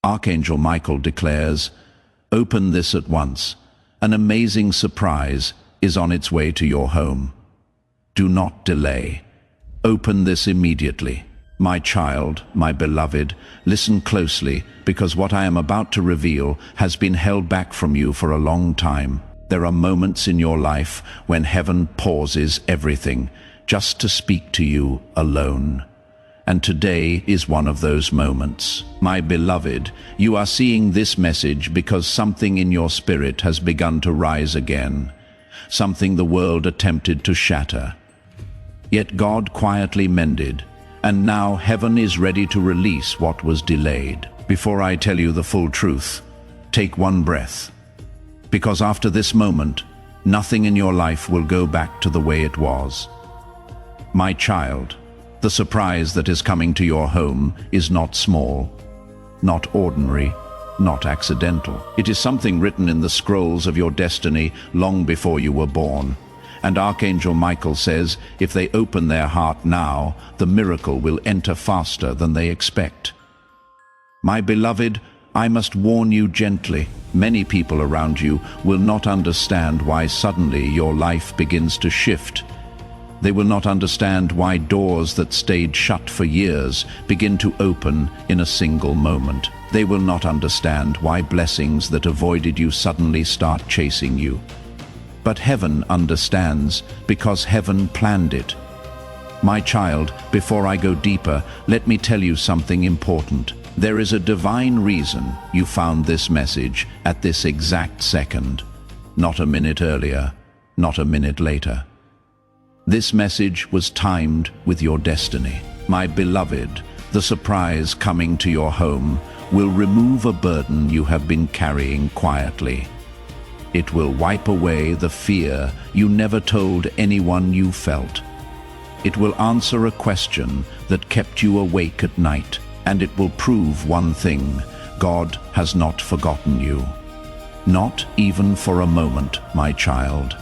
Archangel Michael declares, "Open this at once. An amazing surprise is on its way to your home. Do not delay. Open this immediately. My child, my beloved, listen closely, because what I am about to reveal has been held back from you for a long time. There are moments in your life when heaven pauses everything just to speak to you alone. And today is one of those moments. My beloved, you are seeing this message because something in your spirit has begun to rise again, something the world attempted to shatter. Yet God quietly mended, and now heaven is ready to release what was delayed. Before I tell you the full truth, take one breath, because after this moment, nothing in your life will go back to the way it was. My child, the surprise that is coming to your home is not small, not ordinary, not accidental. It is something written in the scrolls of your destiny long before you were born. And Archangel Michael says, if they open their heart now, the miracle will enter faster than they expect. My beloved, I must warn you gently. Many people around you will not understand why suddenly your life begins to shift. They will not understand why doors that stayed shut for years begin to open in a single moment. They will not understand why blessings that avoided you suddenly start chasing you. But heaven understands, because heaven planned it. My child, before I go deeper, let me tell you something important. There is a divine reason you found this message at this exact second, not a minute earlier, not a minute later. This message was timed with your destiny. My beloved, the surprise coming to your home will remove a burden you have been carrying quietly. It will wipe away the fear you never told anyone you felt. It will answer a question that kept you awake at night, and it will prove one thing: God has not forgotten you. Not even for a moment, my child.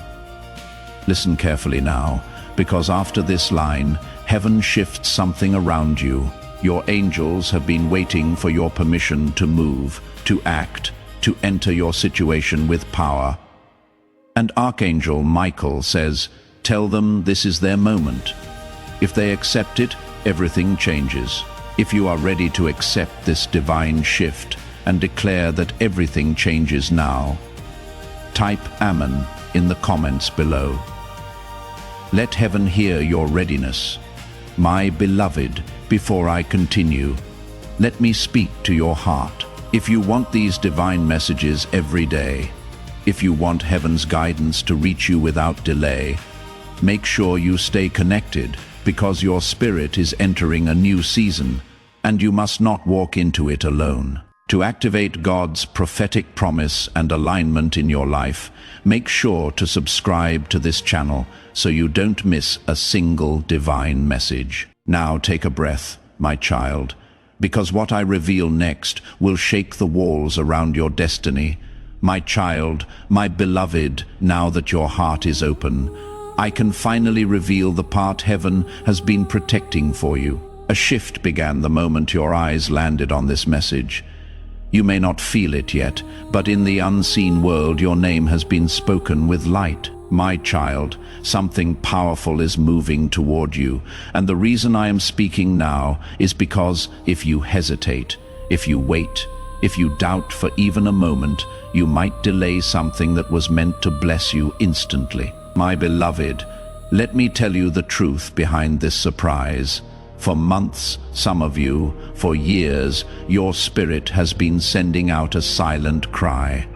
Listen carefully now, because after this line, heaven shifts something around you. Your angels have been waiting for your permission to move, to act, to enter your situation with power. And Archangel Michael says, tell them this is their moment. If they accept it, everything changes. If you are ready to accept this divine shift and declare that everything changes now, type Amen in the comments below. Let heaven hear your readiness. My beloved, before I continue, let me speak to your heart. If you want these divine messages every day, if you want heaven's guidance to reach you without delay, make sure you stay connected, because your spirit is entering a new season, and you must not walk into it alone. To activate God's prophetic promise and alignment in your life, make sure to subscribe to this channel so you don't miss a single divine message. Now take a breath, my child, because what I reveal next will shake the walls around your destiny. My child, my beloved, now that your heart is open, I can finally reveal the part heaven has been protecting for you. A shift began the moment your eyes landed on this message. You may not feel it yet, but in the unseen world your name has been spoken with light. My child, something powerful is moving toward you, and the reason I am speaking now is because if you hesitate, if you wait, if you doubt for even a moment, you might delay something that was meant to bless you instantly. My beloved, let me tell you the truth behind this surprise. For months, some of you, for years, your spirit has been sending out a silent cry.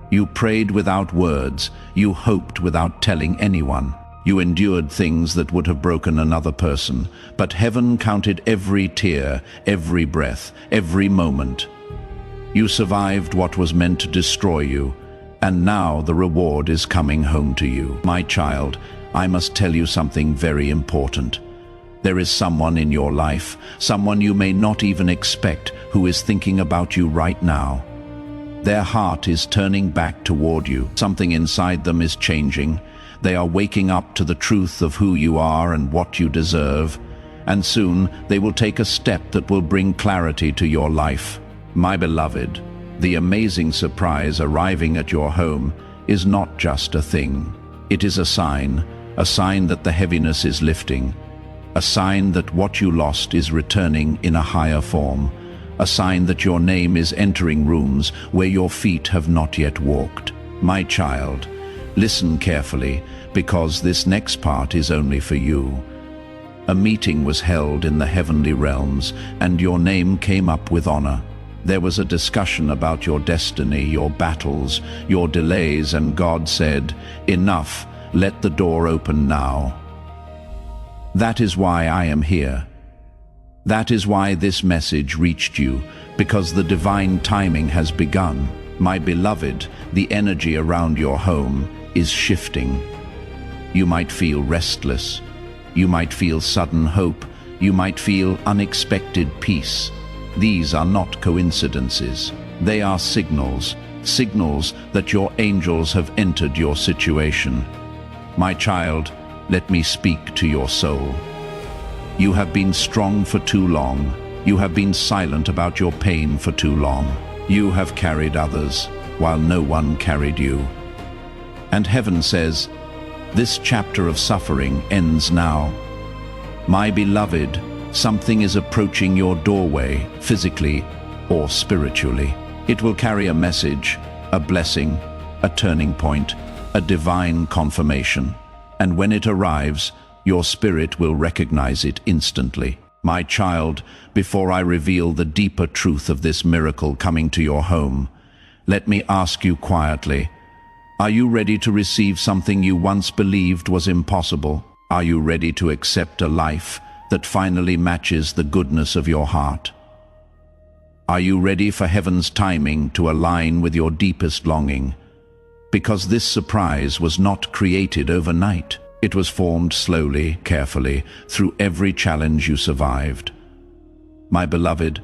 You prayed without words, you hoped without telling anyone. You endured things that would have broken another person, but heaven counted every tear, every breath, every moment. You survived what was meant to destroy you, and now the reward is coming home to you. My child, I must tell you something very important. There is someone in your life, someone you may not even expect, who is thinking about you right now. Their heart is turning back toward you. Something inside them is changing. They are waking up to the truth of who you are and what you deserve. And soon they will take a step that will bring clarity to your life. My beloved, the amazing surprise arriving at your home is not just a thing. It is a sign that the heaviness is lifting, a sign that what you lost is returning in a higher form, a sign that your name is entering rooms where your feet have not yet walked. My child, listen carefully, because this next part is only for you. A meeting was held in the heavenly realms, and your name came up with honor. There was a discussion about your destiny, your battles, your delays, and God said, "Enough, let the door open now." That is why I am here. That is why this message reached you, because the divine timing has begun. My beloved, the energy around your home is shifting. You might feel restless. You might feel sudden hope. You might feel unexpected peace. These are not coincidences. They are signals that your angels have entered your situation. My child, let me speak to your soul. You have been strong for too long. You have been silent about your pain for too long. You have carried others while no one carried you. And heaven says, this chapter of suffering ends now. My beloved, something is approaching your doorway, physically or spiritually. It will carry a message, a blessing, a turning point, a divine confirmation. And when it arrives, your spirit will recognize it instantly. My child, before I reveal the deeper truth of this miracle coming to your home, let me ask you quietly, are you ready to receive something you once believed was impossible? Are you ready to accept a life that finally matches the goodness of your heart? Are you ready for heaven's timing to align with your deepest longing? Because this surprise was not created overnight. It was formed slowly, carefully, through every challenge you survived. My beloved,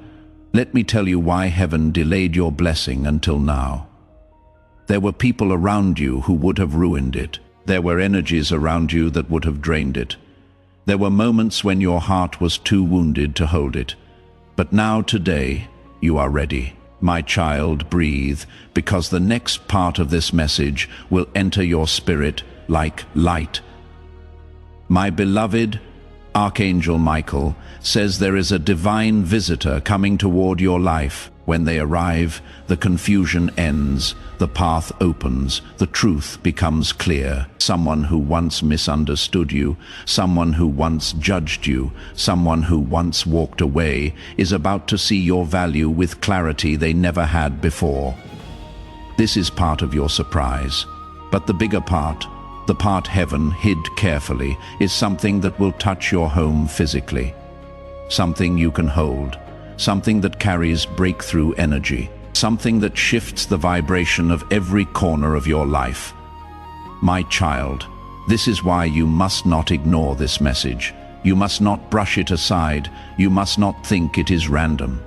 let me tell you why heaven delayed your blessing until now. There were people around you who would have ruined it. There were energies around you that would have drained it. There were moments when your heart was too wounded to hold it. But now, today, you are ready. My child, breathe, because the next part of this message will enter your spirit like light. My beloved, Archangel Michael says there is a divine visitor coming toward your life. When they arrive, the confusion ends, the path opens, the truth becomes clear. Someone who once misunderstood you, someone who once judged you, someone who once walked away, is about to see your value with clarity they never had before. This is part of your surprise. But the bigger part, the part heaven hid carefully, is something that will touch your home physically. Something you can hold. Something that carries breakthrough energy. Something that shifts the vibration of every corner of your life. My child, this is why you must not ignore this message. You must not brush it aside. You must not think it is random.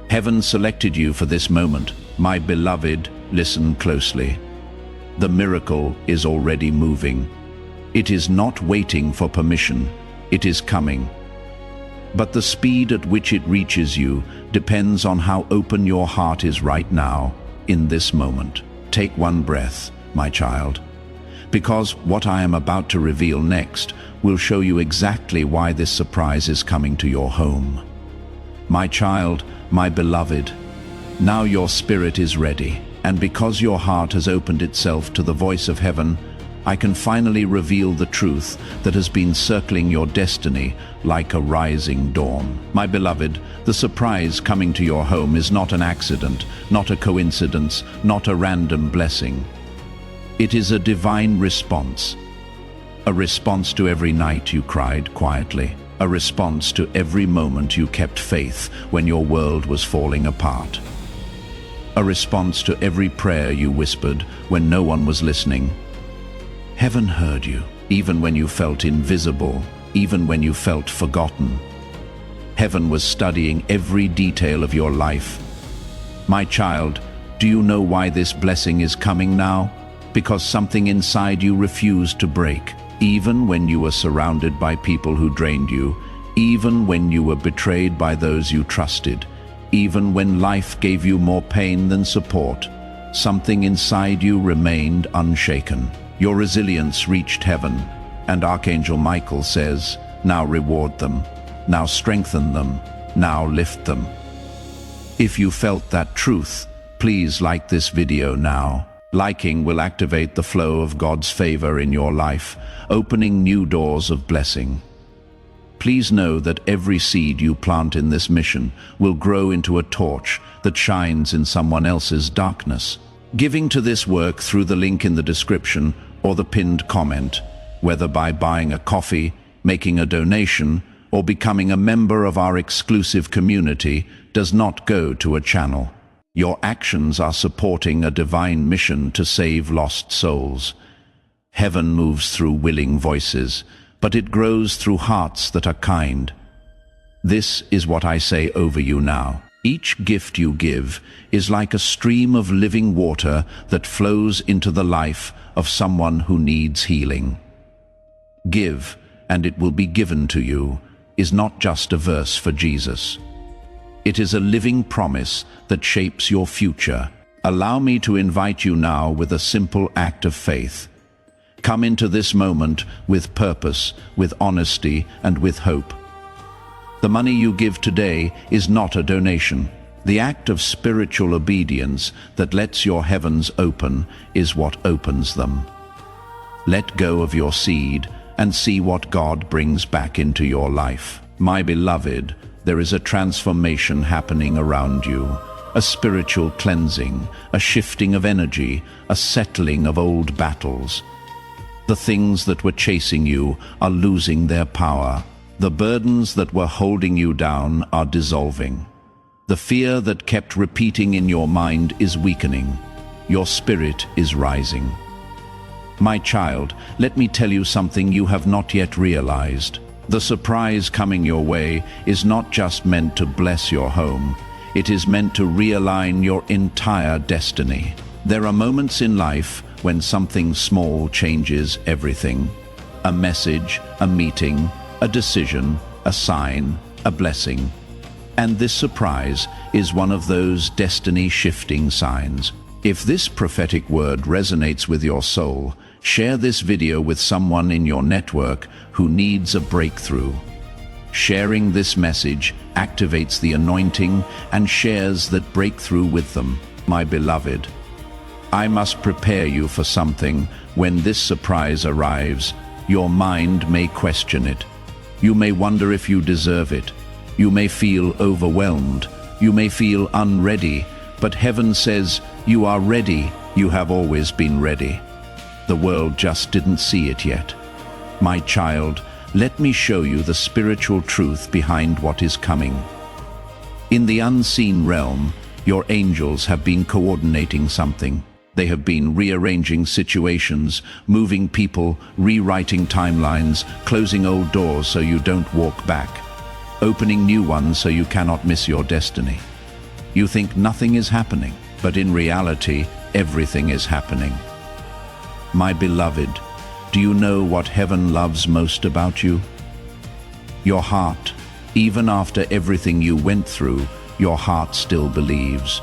Heaven selected you for this moment. My beloved, listen closely. The miracle is already moving. It is not waiting for permission. It is coming. But the speed at which it reaches you depends on how open your heart is right now, in this moment. Take one breath, my child, because what I am about to reveal next will show you exactly why this surprise is coming to your home. My child, my beloved, now your spirit is ready, and because your heart has opened itself to the voice of heaven, I can finally reveal the truth that has been circling your destiny like a rising dawn. My beloved, the surprise coming to your home is not an accident, not a coincidence, not a random blessing. It is a divine response. A response to every night you cried quietly. A response to every moment you kept faith when your world was falling apart. A response to every prayer you whispered when no one was listening. Heaven heard you, even when you felt invisible, even when you felt forgotten. Heaven was studying every detail of your life. My child, do you know why this blessing is coming now? Because something inside you refused to break, even when you were surrounded by people who drained you, even when you were betrayed by those you trusted, Even when life gave you more pain than support, something inside you remained unshaken. Your resilience reached heaven, and Archangel Michael says, "Now reward them, now strengthen them, now lift them." If you felt that truth, please like this video now. Liking will activate the flow of God's favor in your life, opening new doors of blessing. Please know that every seed you plant in this mission will grow into a torch that shines in someone else's darkness. Giving to this work through the link in the description or the pinned comment, whether by buying a coffee, making a donation, or becoming a member of our exclusive community, does not go to a channel. Your actions are supporting a divine mission to save lost souls. Heaven moves through willing voices, but it grows through hearts that are kind. This is what I say over you now. Each gift you give is like a stream of living water that flows into the life of someone who needs healing. Give, and it will be given to you, is not just a verse for Jesus. It is a living promise that shapes your future. Allow me to invite you now with a simple act of faith. Come into this moment with purpose, with honesty, and with hope. The money you give today is not a donation. The act of spiritual obedience that lets your heavens open is what opens them. Let go of your seed and see what God brings back into your life. My beloved, there is a transformation happening around you, a spiritual cleansing, a shifting of energy, a settling of old battles. The things that were chasing you are losing their power. The burdens that were holding you down are dissolving. The fear that kept repeating in your mind is weakening. Your spirit is rising. My child, let me tell you something you have not yet realized. The surprise coming your way is not just meant to bless your home. It is meant to realign your entire destiny. There are moments in life when something small changes everything. A message, a meeting, a decision, a sign, a blessing. And this surprise is one of those destiny-shifting signs. If this prophetic word resonates with your soul, share this video with someone in your network who needs a breakthrough. Sharing this message activates the anointing and shares that breakthrough with them. My beloved, I must prepare you for something. When this surprise arrives, your mind may question it. You may wonder if you deserve it. You may feel overwhelmed. You may feel unready. But heaven says, you are ready. You have always been ready. The world just didn't see it yet. My child, let me show you the spiritual truth behind what is coming. In the unseen realm, your angels have been coordinating something. They have been rearranging situations, moving people, rewriting timelines, closing old doors so you don't walk back, opening new ones so you cannot miss your destiny. You think nothing is happening, but in reality, everything is happening. My beloved, do you know what heaven loves most about you? Your heart. Even after everything you went through, your heart still believes.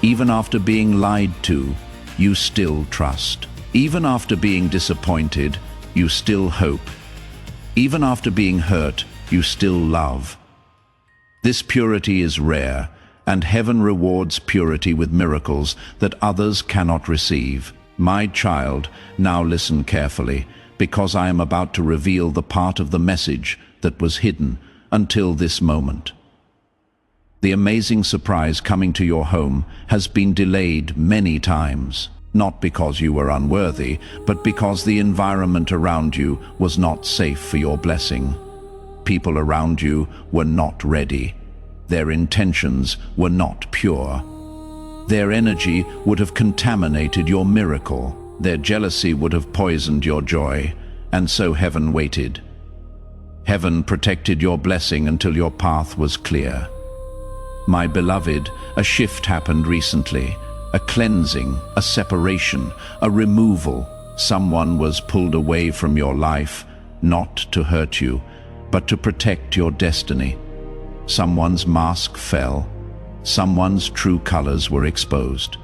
Even after being lied to, you still trust. Even after being disappointed, you still hope. Even after being hurt, you still love. This purity is rare, and heaven rewards purity with miracles that others cannot receive. My child, now listen carefully, because I am about to reveal the part of the message that was hidden until this moment. The amazing surprise coming to your home has been delayed many times, not because you were unworthy, but because the environment around you was not safe for your blessing. People around you were not ready. Their intentions were not pure. Their energy would have contaminated your miracle. Their jealousy would have poisoned your joy, and so heaven waited. Heaven protected your blessing until your path was clear. My beloved, a shift happened recently, a cleansing, a separation, a removal. Someone was pulled away from your life, not to hurt you, but to protect your destiny. Someone's mask fell. Someone's true colors were exposed.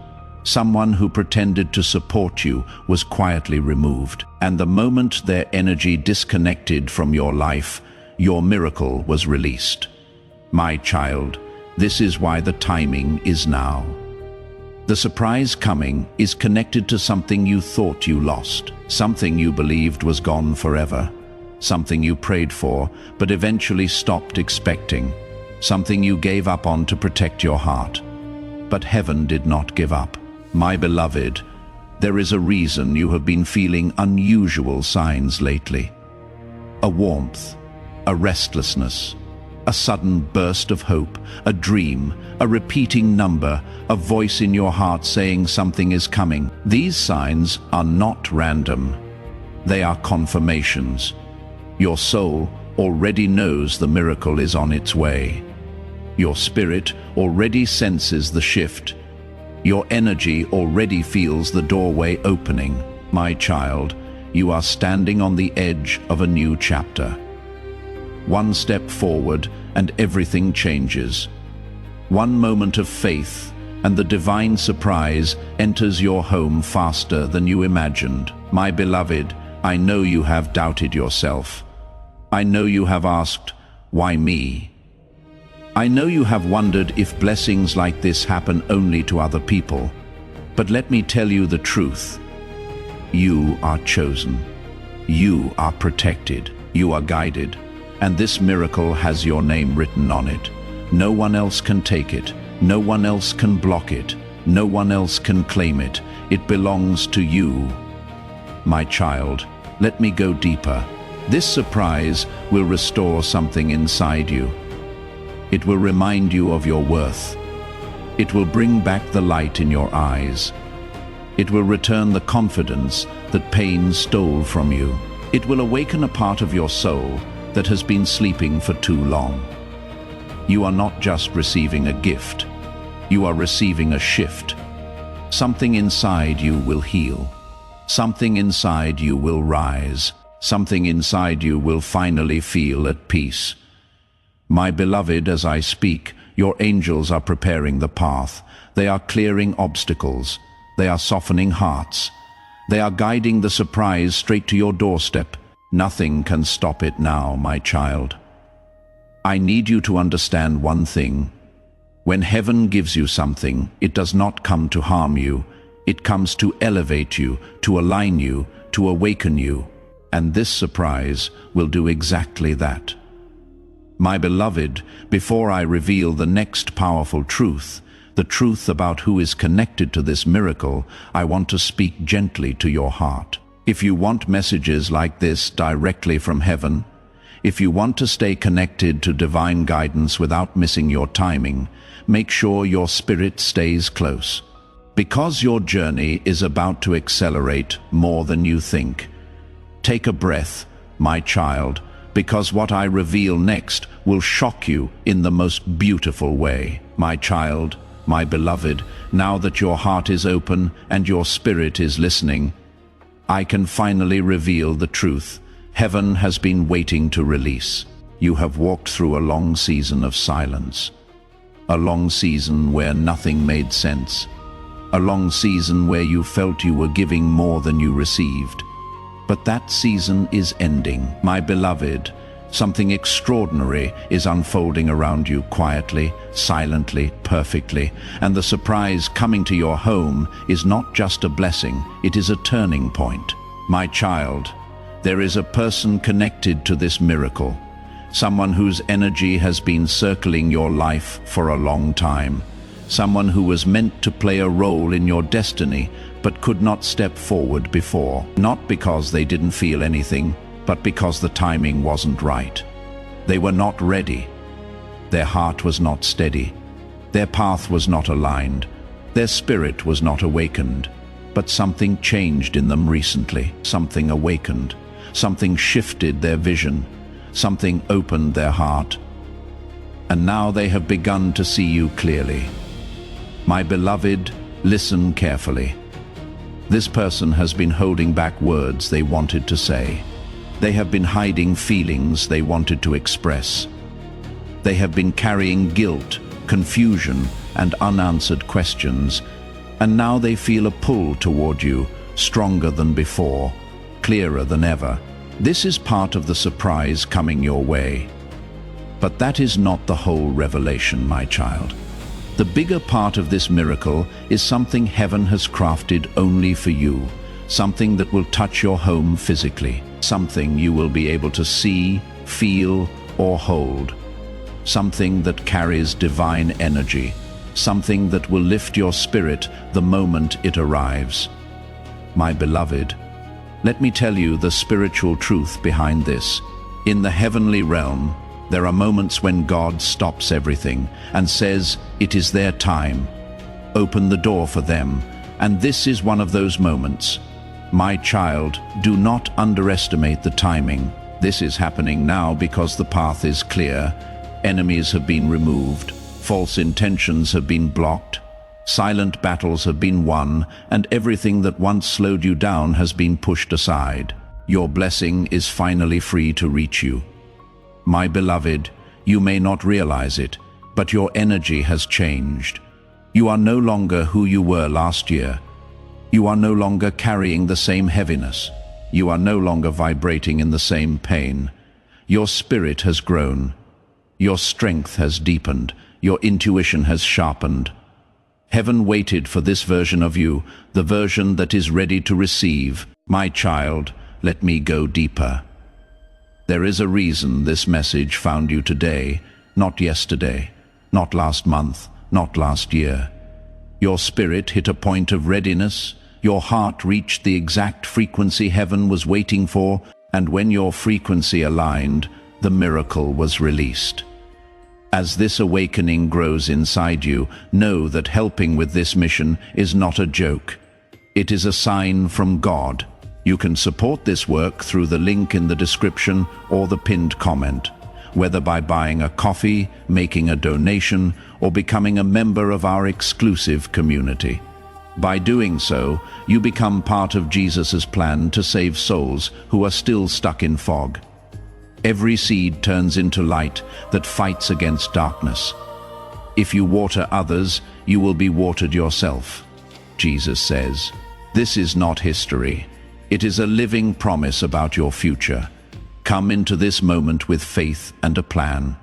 Someone who pretended to support you was quietly removed. And the moment their energy disconnected from your life, your miracle was released. My child, this is why the timing is now. The surprise coming is connected to something you thought you lost, something you believed was gone forever, something you prayed for but eventually stopped expecting, something you gave up on to protect your heart. But heaven did not give up. My beloved, there is a reason you have been feeling unusual signs lately. A warmth, a restlessness, a sudden burst of hope, a dream, a repeating number, a voice in your heart saying something is coming. These signs are not random. They are confirmations. Your soul already knows the miracle is on its way. Your spirit already senses the shift. Your energy already feels the doorway opening. My child, you are standing on the edge of a new chapter. One step forward and everything changes. One moment of faith and the divine surprise enters your home faster than you imagined. My beloved, I know you have doubted yourself. I know you have asked, why me? I know you have wondered if blessings like this happen only to other people. But let me tell you the truth. You are chosen. You are protected. You are guided. And this miracle has your name written on it. No one else can take it. No one else can block it. No one else can claim it. It belongs to you. My child, let me go deeper. This surprise will restore something inside you. It will remind you of your worth. It will bring back the light in your eyes. It will return the confidence that pain stole from you. It will awaken a part of your soul that has been sleeping for too long. You are not just receiving a gift. You are receiving a shift. Something inside you will heal. Something inside you will rise. Something inside you will finally feel at peace. My beloved, as I speak, your angels are preparing the path. They are clearing obstacles. They are softening hearts. They are guiding the surprise straight to your doorstep. Nothing can stop it now, my child. I need you to understand one thing. When heaven gives you something, it does not come to harm you. It comes to elevate you, to align you, to awaken you. And this surprise will do exactly that. My beloved, before I reveal the next powerful truth, the truth about who is connected to this miracle, I want to speak gently to your heart. If you want messages like this directly from heaven, if you want to stay connected to divine guidance without missing your timing, make sure your spirit stays close. Because your journey is about to accelerate more than you think. Take a breath, my child, because what I reveal next will shock you in the most beautiful way. My child, my beloved, now that your heart is open and your spirit is listening, I can finally reveal the truth heaven has been waiting to release. You have walked through a long season of silence. A long season where nothing made sense. A long season where you felt you were giving more than you received. But that season is ending. My beloved, something extraordinary is unfolding around you quietly, silently, perfectly. And the surprise coming to your home is not just a blessing, it is a turning point. My child, there is a person connected to this miracle. Someone whose energy has been circling your life for a long time. Someone who was meant to play a role in your destiny, but could not step forward before. Not because they didn't feel anything, but because the timing wasn't right. They were not ready. Their heart was not steady. Their path was not aligned. Their spirit was not awakened. But something changed in them recently. Something awakened. Something shifted their vision. Something opened their heart. And now they have begun to see you clearly. My beloved, listen carefully. This person has been holding back words they wanted to say. They have been hiding feelings they wanted to express. They have been carrying guilt, confusion, and unanswered questions, and now they feel a pull toward you, stronger than before, clearer than ever. This is part of the surprise coming your way. But that is not the whole revelation, my child. The bigger part of this miracle is something heaven has crafted only for you, something that will touch your home physically, something you will be able to see, feel, or hold, something that carries divine energy, something that will lift your spirit the moment it arrives. My beloved, let me tell you the spiritual truth behind this. In the heavenly realm, there are moments when God stops everything and says, it is their time. Open the door for them, and this is one of those moments. My child, do not underestimate the timing. This is happening now because the path is clear. Enemies have been removed, false intentions have been blocked, silent battles have been won, and everything that once slowed you down has been pushed aside. Your blessing is finally free to reach you. My beloved, you may not realize it, but your energy has changed. You are no longer who you were last year. You are no longer carrying the same heaviness. You are no longer vibrating in the same pain. Your spirit has grown. Your strength has deepened. Your intuition has sharpened. Heaven waited for this version of you, the version that is ready to receive. My child, let me go deeper. There is a reason this message found you today, not yesterday, not last month, not last year. Your spirit hit a point of readiness. Your heart reached the exact frequency heaven was waiting for, and when your frequency aligned, the miracle was released. As this awakening grows inside you, know that helping with this mission is not a joke. It is a sign from God. You can support this work through the link in the description or the pinned comment, whether by buying a coffee, making a donation, or becoming a member of our exclusive community. By doing so, you become part of Jesus' plan to save souls who are still stuck in fog. Every seed turns into light that fights against darkness. If you water others, you will be watered yourself, Jesus says. This is not history. It is a living promise about your future. Come into this moment with faith and a plan.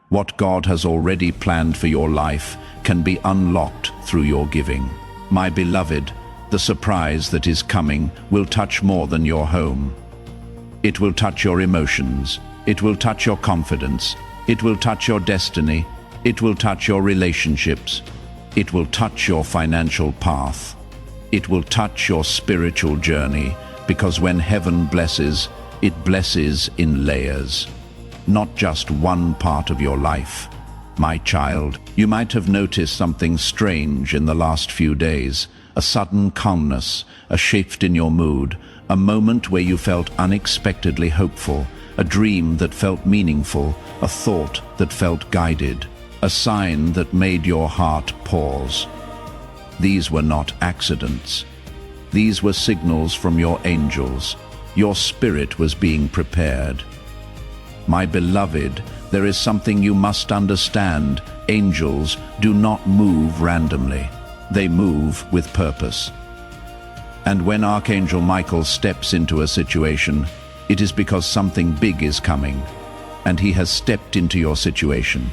What God has already planned for your life can be unlocked through your giving. My beloved, the surprise that is coming will touch more than your home. It will touch your emotions. It will touch your confidence. It will touch your destiny. It will touch your relationships. It will touch your financial path. It will touch your spiritual journey, because when heaven blesses, it blesses in layers, not just one part of your life. My child, you might have noticed something strange in the last few days, a sudden calmness, a shift in your mood, a moment where you felt unexpectedly hopeful, a dream that felt meaningful, a thought that felt guided, a sign that made your heart pause. These were not accidents. These were signals from your angels. Your spirit was being prepared. My beloved, there is something you must understand. Angels do not move randomly. They move with purpose. And when Archangel Michael steps into a situation, it is because something big is coming, and he has stepped into your situation.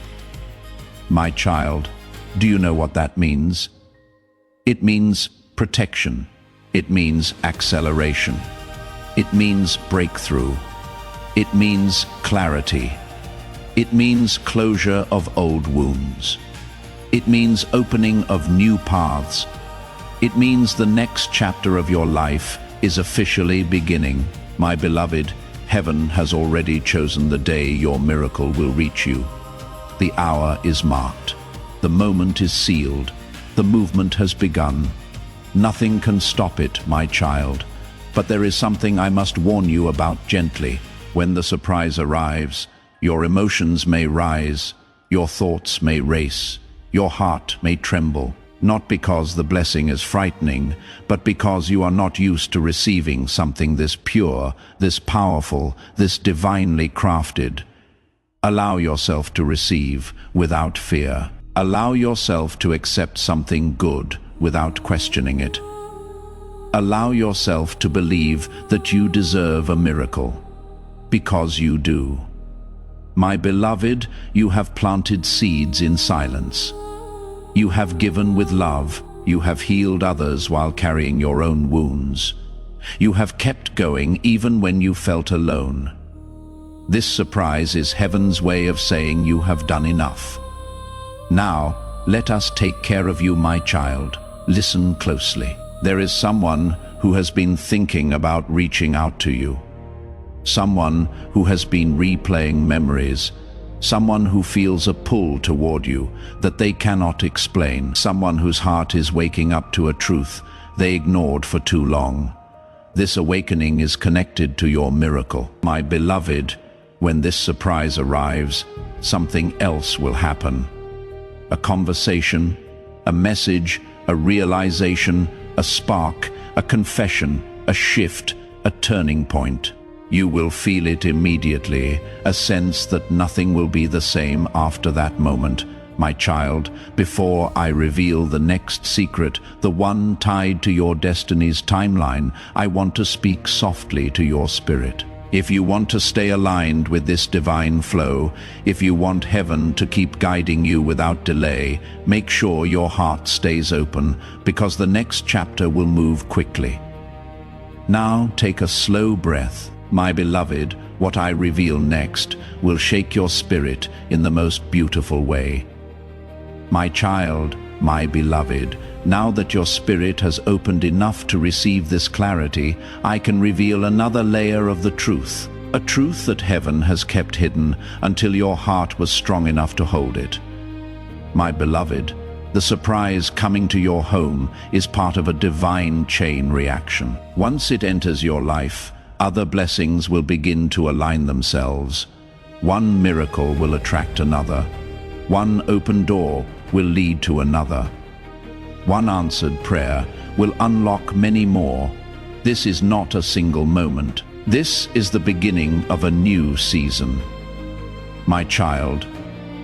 My child, do you know what that means? It means protection. It means acceleration. It means breakthrough. It means clarity. It means closure of old wounds. It means opening of new paths. It means the next chapter of your life is officially beginning. My beloved, heaven has already chosen the day your miracle will reach you. The hour is marked. The moment is sealed. The movement has begun. Nothing can stop it, my child. But there is something I must warn you about gently. When the surprise arrives, your emotions may rise, your thoughts may race, your heart may tremble, not because the blessing is frightening, but because you are not used to receiving something this pure, this powerful, this divinely crafted. Allow yourself to receive without fear. Allow yourself to accept something good without questioning it. Allow yourself to believe that you deserve a miracle, because you do. My beloved, you have planted seeds in silence. You have given with love. You have healed others while carrying your own wounds. You have kept going even when you felt alone. This surprise is heaven's way of saying you have done enough. Now, let us take care of you, my child. Listen closely. There is someone who has been thinking about reaching out to you. Someone who has been replaying memories. Someone who feels a pull toward you that they cannot explain. Someone whose heart is waking up to a truth they ignored for too long. This awakening is connected to your miracle. My beloved, when this surprise arrives, something else will happen. A conversation, a message, a realization, a spark, a confession, a shift, a turning point. You will feel it immediately, a sense that nothing will be the same after that moment. My child, before I reveal the next secret, the one tied to your destiny's timeline, I want to speak softly to your spirit. If you want to stay aligned with this divine flow, if you want heaven to keep guiding you without delay, make sure your heart stays open, because the next chapter will move quickly. Now take a slow breath. My beloved, what I reveal next will shake your spirit in the most beautiful way. My child, my beloved, now that your spirit has opened enough to receive this clarity, I can reveal another layer of the truth, a truth that heaven has kept hidden until your heart was strong enough to hold it. My beloved, the surprise coming to your home is part of a divine chain reaction. Once it enters your life, other blessings will begin to align themselves. One miracle will attract another. One open door will lead to another. One answered prayer will unlock many more. This is not a single moment. This is the beginning of a new season. My child,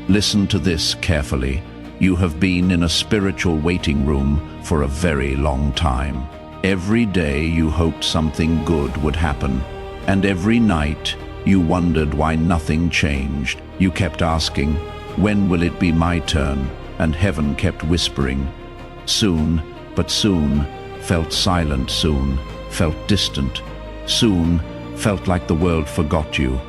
listen to this carefully. You have been in a spiritual waiting room for a very long time. Every day you hoped something good would happen, and every night you wondered why nothing changed. You kept asking, when will it be my turn? And heaven kept whispering, soon, but soon, felt silent soon, felt distant, soon, felt like the world forgot you.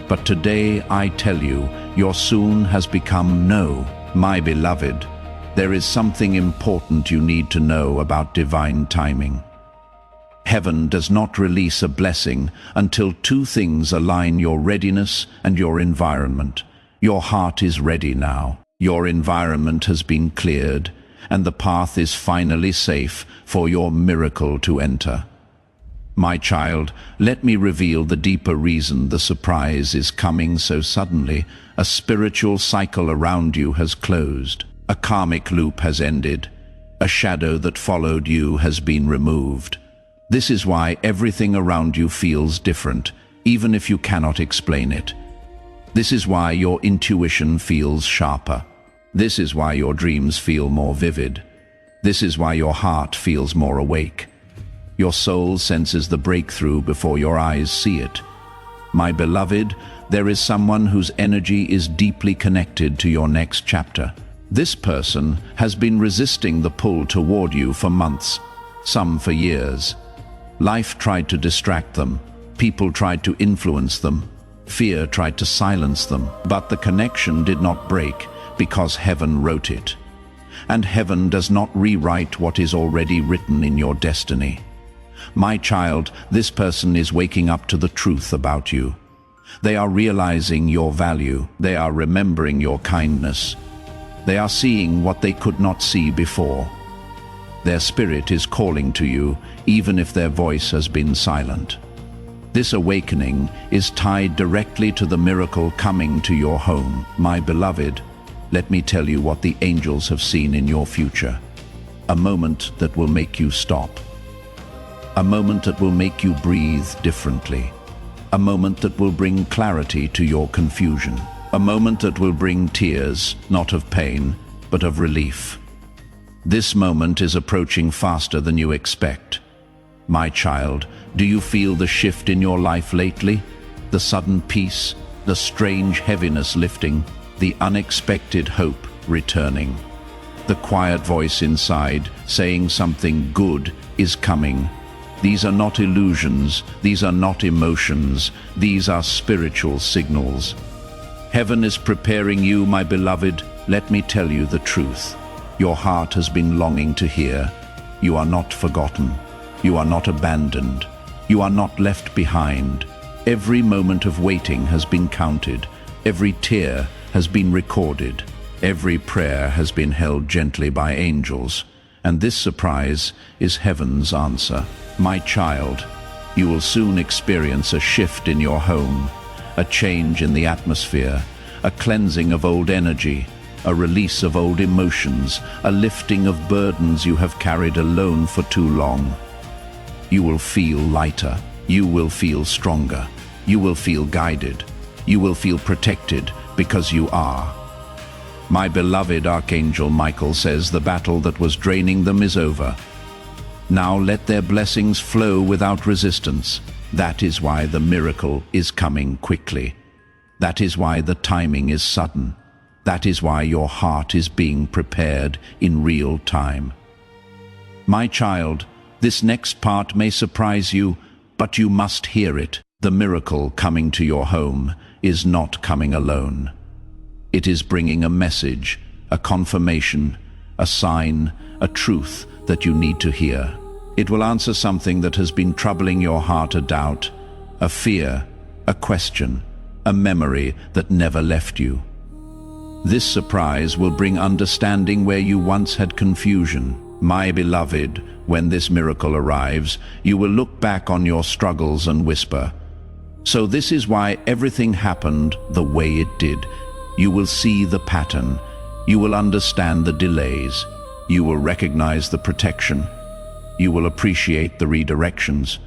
But today I tell you, your soon has become no. My beloved, there is something important you need to know about divine timing. Heaven does not release a blessing until two things align: your readiness and your environment. Your heart is ready now. Your environment has been cleared, and the path is finally safe for your miracle to enter. My child, let me reveal the deeper reason the surprise is coming so suddenly. A spiritual cycle around you has closed. A karmic loop has ended. A shadow that followed you has been removed. This is why everything around you feels different, even if you cannot explain it. This is why your intuition feels sharper. This is why your dreams feel more vivid. This is why your heart feels more awake. Your soul senses the breakthrough before your eyes see it. My beloved, there is someone whose energy is deeply connected to your next chapter. This person has been resisting the pull toward you for months, some for years. Life tried to distract them. People tried to influence them. Fear tried to silence them. But the connection did not break because heaven wrote it. And heaven does not rewrite what is already written in your destiny. My child, this person is waking up to the truth about you. They are realizing your value. They are remembering your kindness. They are seeing what they could not see before. Their spirit is calling to you, even if their voice has been silent. This awakening is tied directly to the miracle coming to your home. My beloved, let me tell you what the angels have seen in your future. A moment that will make you stop. A moment that will make you breathe differently. A moment that will bring clarity to your confusion. A moment that will bring tears, not of pain, but of relief. This moment is approaching faster than you expect. My child, do you feel the shift in your life lately? The sudden peace, the strange heaviness lifting, the unexpected hope returning. The quiet voice inside saying something good is coming. These are not illusions, these are not emotions, these are spiritual signals. Heaven is preparing you, my beloved. Let me tell you the truth. Your heart has been longing to hear. You are not forgotten. You are not abandoned. You are not left behind. Every moment of waiting has been counted. Every tear has been recorded. Every prayer has been held gently by angels. And this surprise is heaven's answer. My child, you will soon experience a shift in your home, a change in the atmosphere, a cleansing of old energy, a release of old emotions, a lifting of burdens you have carried alone for too long. You will feel lighter. You will feel stronger. You will feel guided. You will feel protected because you are. My beloved Archangel Michael says the battle that was draining them is over. Now let their blessings flow without resistance. That is why the miracle is coming quickly. That is why the timing is sudden. That is why your heart is being prepared in real time. My child, this next part may surprise you, but you must hear it. The miracle coming to your home is not coming alone. It is bringing a message, a confirmation, a sign, a truth that you need to hear. It will answer something that has been troubling your heart, a doubt, a fear, a question, a memory that never left you. This surprise will bring understanding where you once had confusion. My beloved, when this miracle arrives, you will look back on your struggles and whisper, "So this is why everything happened the way it did." You will see the pattern. You will understand the delays. You will recognize the protection. You will appreciate the redirections.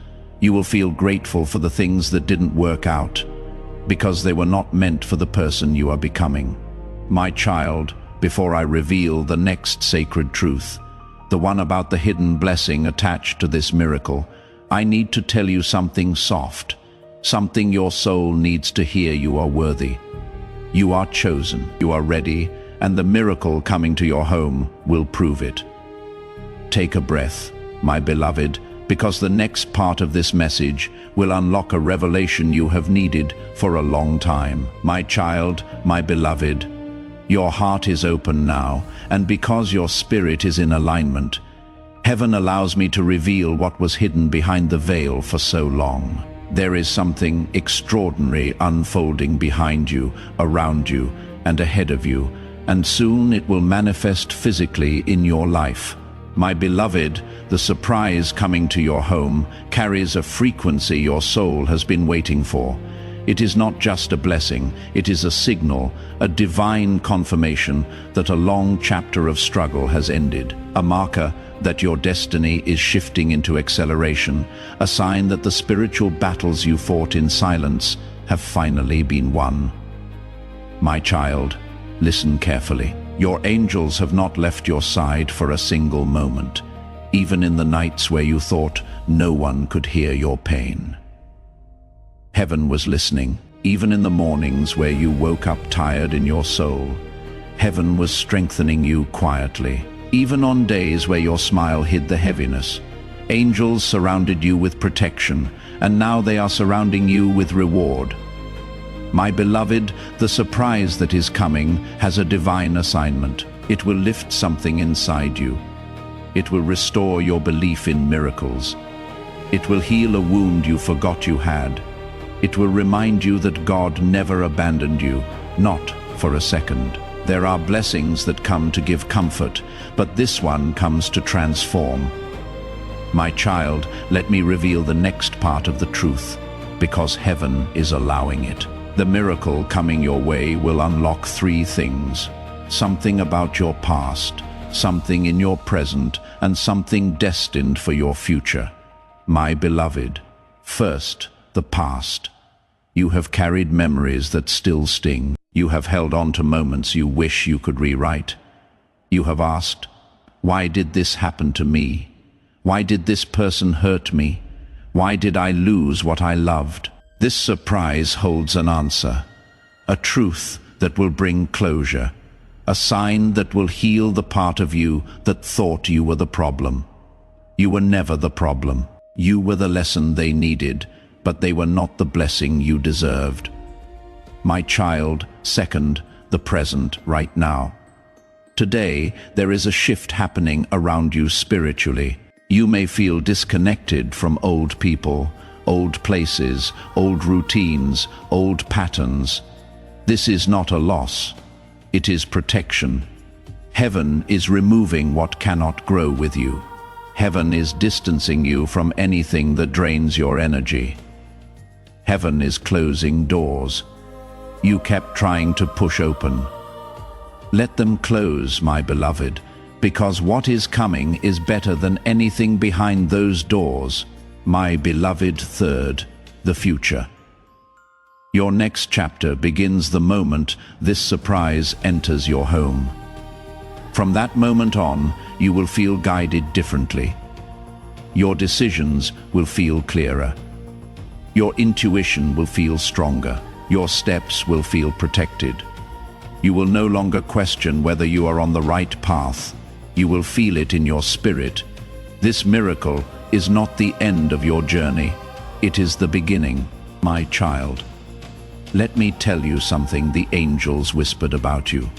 You will feel grateful for the things that didn't work out, because they were not meant for the person you are becoming. My child, before I reveal the next sacred truth, the one about the hidden blessing attached to this miracle, I need to tell you something soft, something your soul needs to hear. You are worthy. You are chosen. You are ready, and the miracle coming to your home will prove it. Take a breath, my beloved, because the next part of this message will unlock a revelation you have needed for a long time. My child, my beloved, your heart is open now, and because your spirit is in alignment, heaven allows me to reveal what was hidden behind the veil for so long. There is something extraordinary unfolding behind you, around you, and ahead of you, and soon it will manifest physically in your life. My beloved, the surprise coming to your home carries a frequency your soul has been waiting for. It is not just a blessing, it is a signal, a divine confirmation that a long chapter of struggle has ended, a marker that your destiny is shifting into acceleration, a sign that the spiritual battles you fought in silence have finally been won. My child, listen carefully. Your angels have not left your side for a single moment, even in the nights where you thought no one could hear your pain. Heaven was listening, even in the mornings where you woke up tired in your soul. Heaven was strengthening you quietly. Even on days where your smile hid the heaviness, angels surrounded you with protection, and now they are surrounding you with reward. My beloved, the surprise that is coming has a divine assignment. It will lift something inside you. It will restore your belief in miracles. It will heal a wound you forgot you had. It will remind you that God never abandoned you, not for a second. There are blessings that come to give comfort, but this one comes to transform. My child, let me reveal the next part of the truth, because heaven is allowing it. The miracle coming your way will unlock three things: something about your past, something in your present, and something destined for your future. My beloved, first, the past. You have carried memories that still sting. You have held on to moments you wish you could rewrite. You have asked, why did this happen to me? Why did this person hurt me? Why did I lose what I loved? This surprise holds an answer, a truth that will bring closure, a sign that will heal the part of you that thought you were the problem. You were never the problem. You were the lesson they needed, but they were not the blessing you deserved. My child, second the present right now. Today, there is a shift happening around you spiritually. You may feel disconnected from old people, old places, old routines, old patterns. This is not a loss. It is protection. Heaven is removing what cannot grow with you. Heaven is distancing you from anything that drains your energy. Heaven is closing doors you kept trying to push open. Let them close, my beloved, because what is coming is better than anything behind those doors. My beloved third, the future. Your next chapter begins the moment this surprise enters your home. From that moment on, you will feel guided differently. Your decisions will feel clearer. Your intuition will feel stronger. Your steps will feel protected. You will no longer question whether you are on the right path. You will feel it in your spirit. This miracle is not the end of your journey. It is the beginning, my child. Let me tell you something the angels whispered about you.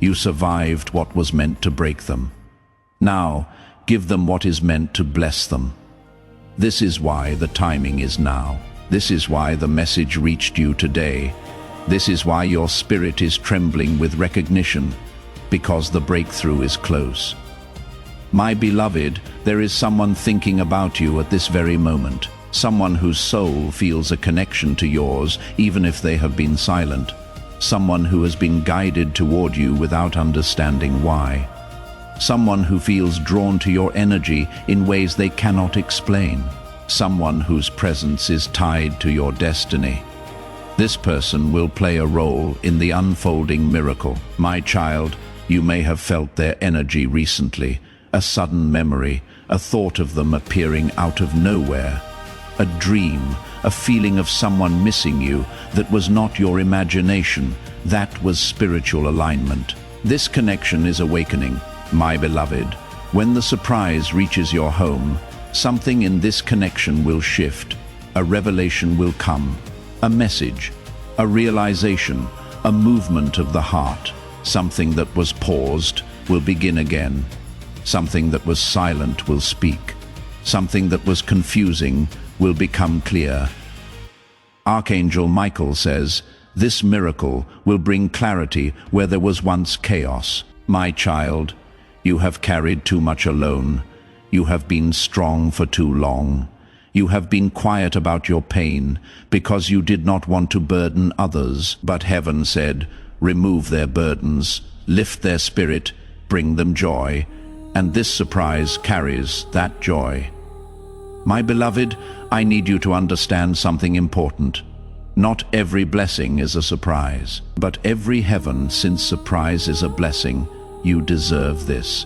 You survived what was meant to break them. Now, give them what is meant to bless them. This is why the timing is now. This is why the message reached you today. This is why your spirit is trembling with recognition, because the breakthrough is close. My beloved, there is someone thinking about you at this very moment, someone whose soul feels a connection to yours, even if they have been silent, someone who has been guided toward you without understanding why, someone who feels drawn to your energy in ways they cannot explain, someone whose presence is tied to your destiny. This person will play a role in the unfolding miracle. My child, you may have felt their energy recently, a sudden memory, a thought of them appearing out of nowhere, a dream, a feeling of someone missing you that was not your imagination. That was spiritual alignment. This connection is awakening, my beloved. When the surprise reaches your home, something in this connection will shift. A revelation will come, a message, a realization, a movement of the heart. Something that was paused will begin again. Something that was silent will speak. Something that was confusing will become clear. Archangel Michael says, this miracle will bring clarity where there was once chaos. My child, you have carried too much alone. You have been strong for too long. You have been quiet about your pain because you did not want to burden others. But heaven said, remove their burdens, lift their spirit, bring them joy. And this surprise carries that joy. My beloved, I need you to understand something important. Not every blessing is a surprise, but every heaven, since surprise is a blessing, you deserve this.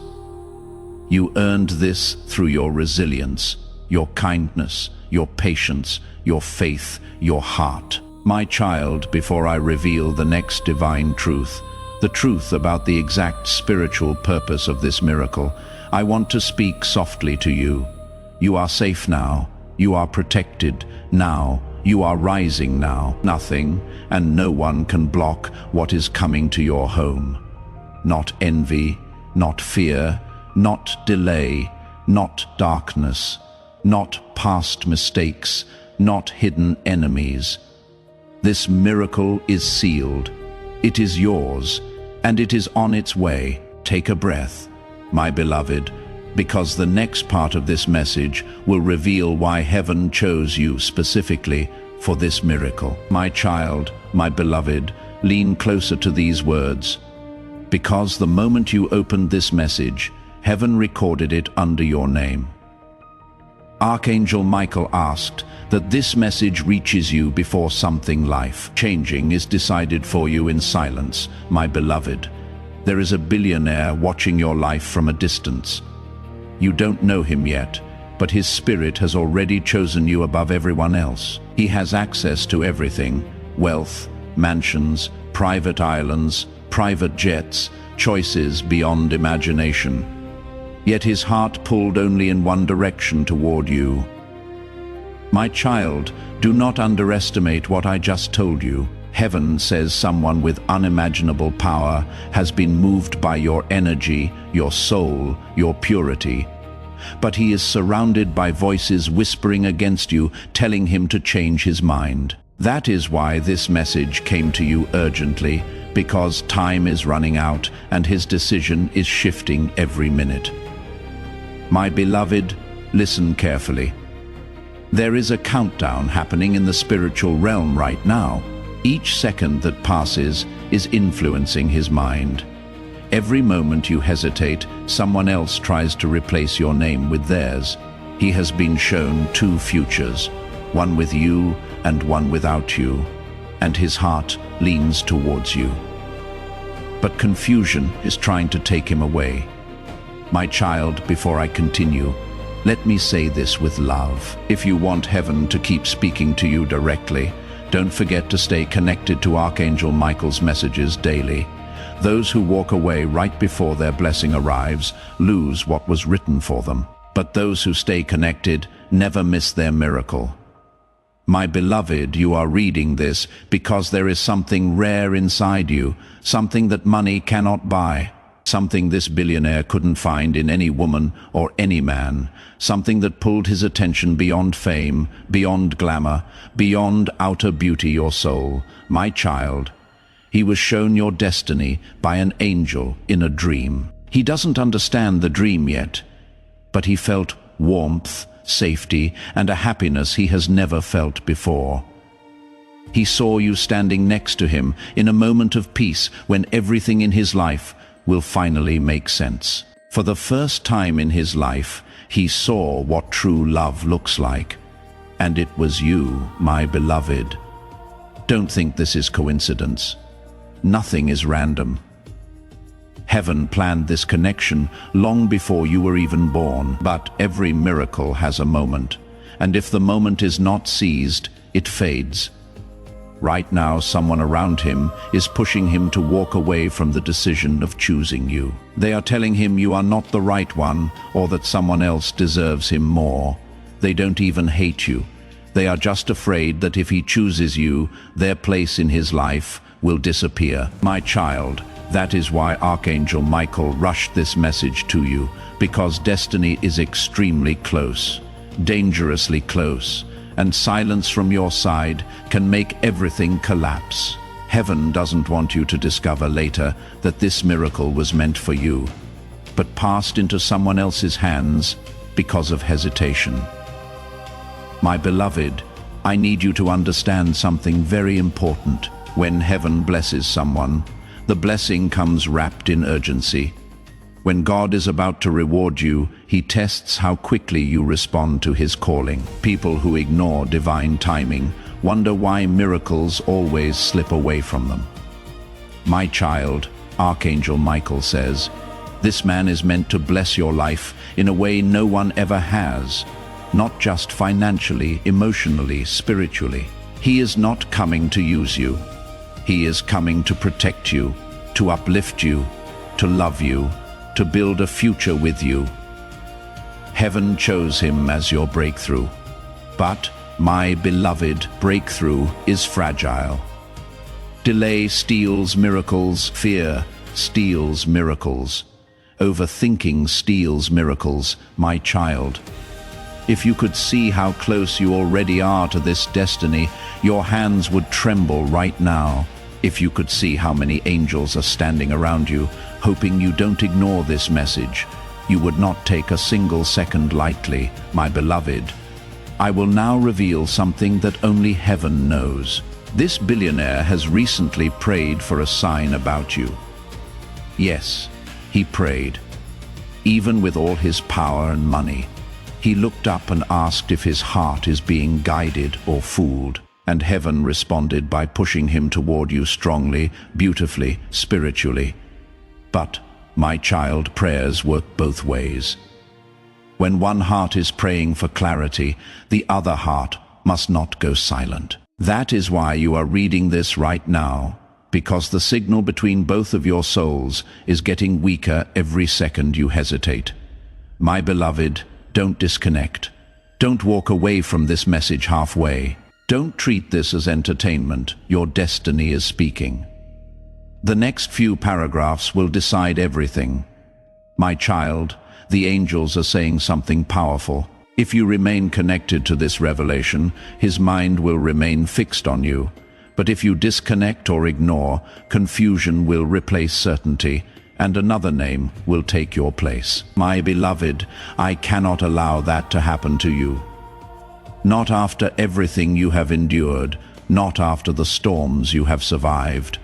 You earned this through your resilience, your kindness, your patience, your faith, your heart. My child, before I reveal the next divine truth, the truth about the exact spiritual purpose of this miracle, I want to speak softly to you. You are safe now. You are protected now. You are rising now. Nothing and no one can block what is coming to your home. Not envy, not fear, not delay, not darkness, not past mistakes, not hidden enemies. This miracle is sealed. It is yours, and it is on its way. Take a breath, my beloved, because the next part of this message will reveal why heaven chose you specifically for this miracle. My child, my beloved, lean closer to these words, because the moment you opened this message, heaven recorded it under your name. Archangel Michael asked that this message reaches you before something life-changing is decided for you in silence, my beloved. There is a billionaire watching your life from a distance. You don't know him yet, but his spirit has already chosen you above everyone else. He has access to everything: wealth, mansions, private islands, private jets, choices beyond imagination. Yet his heart pulled only in one direction toward you. My child, do not underestimate what I just told you. Heaven says someone with unimaginable power has been moved by your energy, your soul, your purity. But he is surrounded by voices whispering against you, telling him to change his mind. That is why this message came to you urgently, because time is running out and his decision is shifting every minute. My beloved, listen carefully. There is a countdown happening in the spiritual realm right now. Each second that passes is influencing his mind. Every moment you hesitate, someone else tries to replace your name with theirs. He has been shown two futures, one with you and one without you, and his heart leans towards you. But confusion is trying to take him away. My child, before I continue, let me say this with love. If you want heaven to keep speaking to you directly, don't forget to stay connected to Archangel Michael's messages daily. Those who walk away right before their blessing arrives lose what was written for them. But those who stay connected never miss their miracle. My beloved, you are reading this because there is something rare inside you, something that money cannot buy. Something this billionaire couldn't find in any woman or any man, something that pulled his attention beyond fame, beyond glamour, beyond outer beauty or soul. My child, he was shown your destiny by an angel in a dream. He doesn't understand the dream yet, but he felt warmth, safety, and a happiness he has never felt before. He saw you standing next to him in a moment of peace when everything in his life will finally make sense. For the first time in his life, he saw what true love looks like. And it was you, my beloved. Don't think this is coincidence. Nothing is random. Heaven planned this connection long before you were even born. But every miracle has a moment, and if the moment is not seized, it fades. Right now, someone around him is pushing him to walk away from the decision of choosing you. They are telling him you are not the right one, or that someone else deserves him more. They don't even hate you. They are just afraid that if he chooses you, their place in his life will disappear. My child, that is why Archangel Michael rushed this message to you, because destiny is extremely close, dangerously close. And silence from your side can make everything collapse. Heaven doesn't want you to discover later that this miracle was meant for you, but passed into someone else's hands because of hesitation. My beloved, I need you to understand something very important. When heaven blesses someone, the blessing comes wrapped in urgency. When God is about to reward you, he tests how quickly you respond to his calling. People who ignore divine timing wonder why miracles always slip away from them. My child, Archangel Michael says, this man is meant to bless your life in a way no one ever has, not just financially, emotionally, spiritually. He is not coming to use you. He is coming to protect you, to uplift you, to love you, to build a future with you. Heaven chose him as your breakthrough. But, my beloved, breakthrough is fragile. Delay steals miracles, fear steals miracles. Overthinking steals miracles, my child. If you could see how close you already are to this destiny, your hands would tremble right now. If you could see how many angels are standing around you, hoping you don't ignore this message, you would not take a single second lightly, my beloved. I will now reveal something that only heaven knows. This billionaire has recently prayed for a sign about you. Yes, he prayed. Even with all his power and money, he looked up and asked if his heart is being guided or fooled. And heaven responded by pushing him toward you strongly, beautifully, spiritually. But, my child, prayers work both ways. When one heart is praying for clarity, the other heart must not go silent. That is why you are reading this right now, because the signal between both of your souls is getting weaker every second you hesitate. My beloved, don't disconnect. Don't walk away from this message halfway. Don't treat this as entertainment. Your destiny is speaking. The next few paragraphs will decide everything. My child, the angels are saying something powerful. If you remain connected to this revelation, his mind will remain fixed on you. But if you disconnect or ignore, confusion will replace certainty, and another name will take your place. My beloved, I cannot allow that to happen to you. Not after everything you have endured, not after the storms you have survived,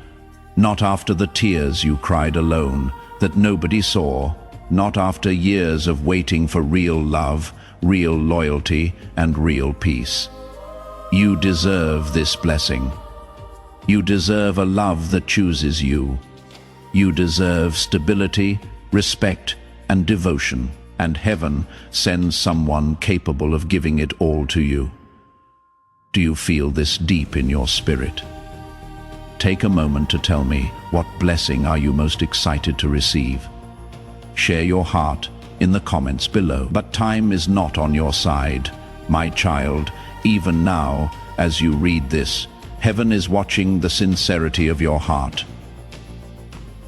not after the tears you cried alone that nobody saw, not after years of waiting for real love, real loyalty, and real peace. You deserve this blessing. You deserve a love that chooses you. You deserve stability, respect, and devotion, and heaven sends someone capable of giving it all to you. Do you feel this deep in your spirit? Take a moment to tell me, what blessing are you most excited to receive? Share your heart in the comments below. But time is not on your side, my child. Even now, as you read this, heaven is watching the sincerity of your heart.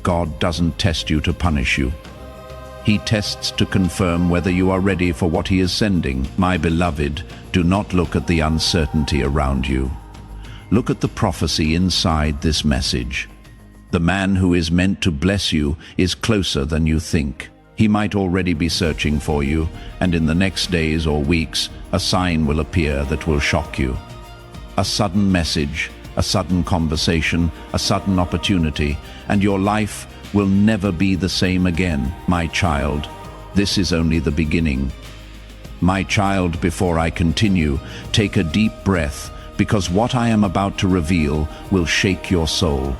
God doesn't test you to punish you. He tests to confirm whether you are ready for what he is sending. My beloved, do not look at the uncertainty around you. Look at the prophecy inside this message. The man who is meant to bless you is closer than you think. He might already be searching for you, and in the next days or weeks, a sign will appear that will shock you. A sudden message, a sudden conversation, a sudden opportunity, and your life will never be the same again. My child, this is only the beginning. My child, before I continue, take a deep breath, because what I am about to reveal will shake your soul.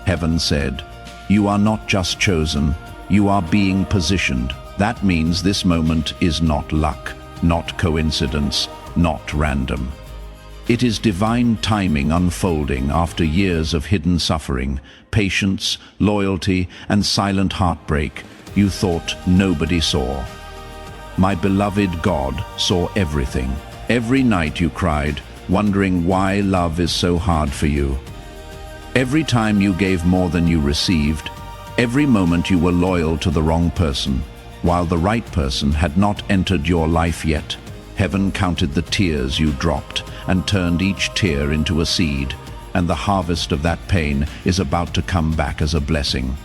Heaven said, you are not just chosen, you are being positioned. That means this moment is not luck, not coincidence, not random. It is divine timing unfolding after years of hidden suffering, patience, loyalty, and silent heartbreak you thought nobody saw. My beloved, God saw everything. Every night you cried, wondering why love is so hard for you. Every time you gave more than you received, every moment you were loyal to the wrong person, while the right person had not entered your life yet. Heaven counted the tears you dropped and turned each tear into a seed, and the harvest of that pain is about to come back as a blessing.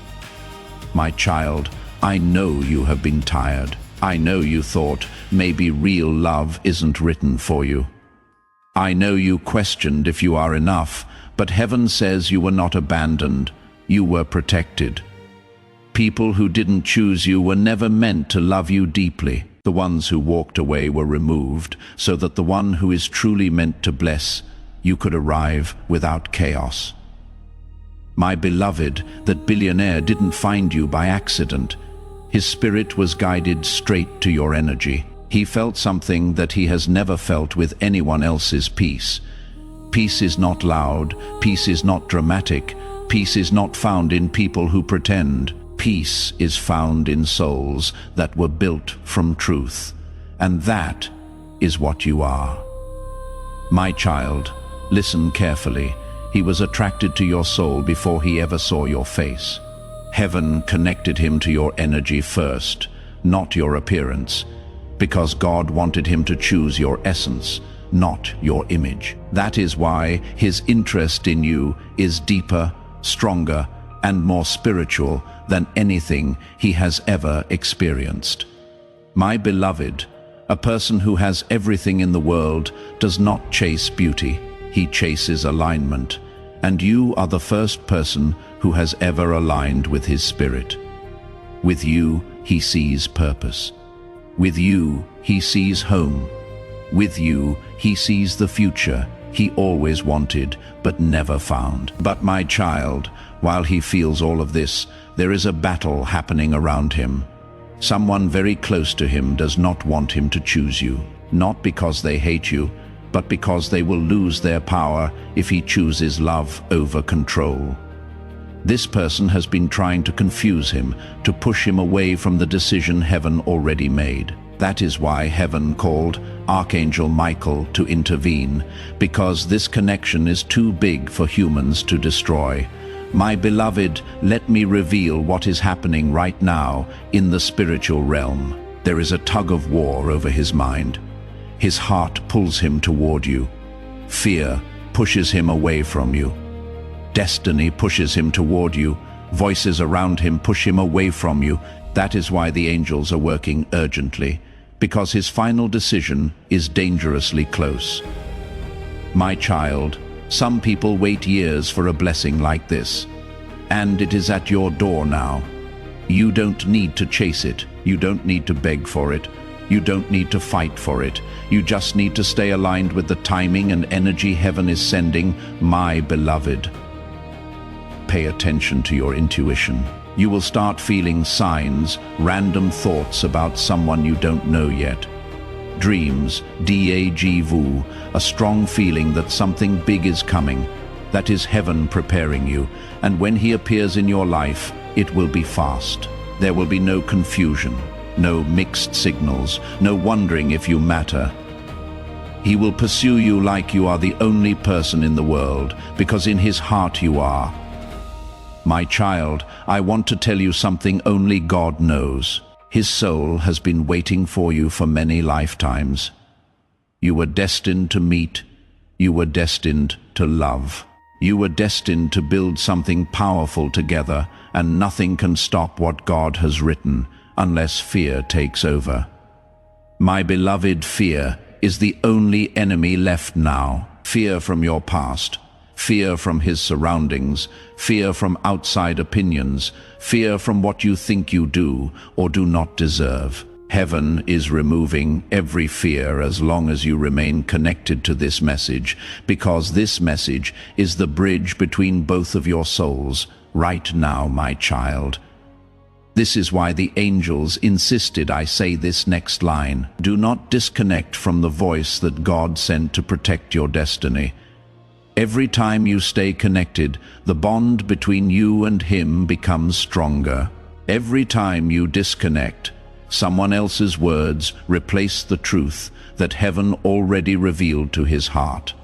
My child, I know you have been tired. I know you thought maybe real love isn't written for you. I know you questioned if you are enough, but heaven says you were not abandoned. You were protected. People who didn't choose you were never meant to love you deeply. The ones who walked away were removed, so that the one who is truly meant to bless you could arrive without chaos. My beloved, that billionaire didn't find you by accident. His spirit was guided straight to your energy. He felt something that he has never felt with anyone else's peace. Peace is not loud, peace is not dramatic, peace is not found in people who pretend. Peace is found in souls that were built from truth, and that is what you are. My child, listen carefully. He was attracted to your soul before he ever saw your face. Heaven connected him to your energy first, not your appearance, because God wanted him to choose your essence, not your image. That is why his interest in you is deeper, stronger, and more spiritual than anything he has ever experienced. My beloved, a person who has everything in the world does not chase beauty, he chases alignment, and you are the first person who has ever aligned with his spirit. With you, he sees purpose. With you, he sees home. With you, he sees the future he always wanted but never found. But my child, while he feels all of this, there is a battle happening around him. Someone very close to him does not want him to choose you, not because they hate you, but because they will lose their power if he chooses love over control. This person has been trying to confuse him, to push him away from the decision heaven already made. That is why heaven called Archangel Michael to intervene, because this connection is too big for humans to destroy. My beloved, let me reveal what is happening right now in the spiritual realm. There is a tug of war over his mind. His heart pulls him toward you. Fear pushes him away from you. Destiny pushes him toward you. Voices around him push him away from you. That is why the angels are working urgently, because his final decision is dangerously close. My child, some people wait years for a blessing like this, and it is at your door now. You don't need to chase it. You don't need to beg for it. You don't need to fight for it. You just need to stay aligned with the timing and energy heaven is sending, my beloved. Pay attention to your intuition. You will start feeling signs, random thoughts about someone you don't know yet. Dreams, déjà vu, a strong feeling that something big is coming. That is heaven preparing you, and when he appears in your life, it will be fast. There will be no confusion, no mixed signals, no wondering if you matter. He will pursue you like you are the only person in the world, because in his heart you are. My child, I want to tell you something only God knows. His soul has been waiting for you for many lifetimes. You were destined to meet. You were destined to love. You were destined to build something powerful together, and nothing can stop what God has written, unless fear takes over. My beloved, fear is the only enemy left now. Fear from your past. Fear from his surroundings, fear from outside opinions, fear from what you think you do or do not deserve. Heaven is removing every fear as long as you remain connected to this message, because this message is the bridge between both of your souls, right now, my child. This is why the angels insisted I say this next line. Do not disconnect from the voice that God sent to protect your destiny. Every time you stay connected, the bond between you and him becomes stronger. Every time you disconnect, someone else's words replace the truth that heaven already revealed to his heart.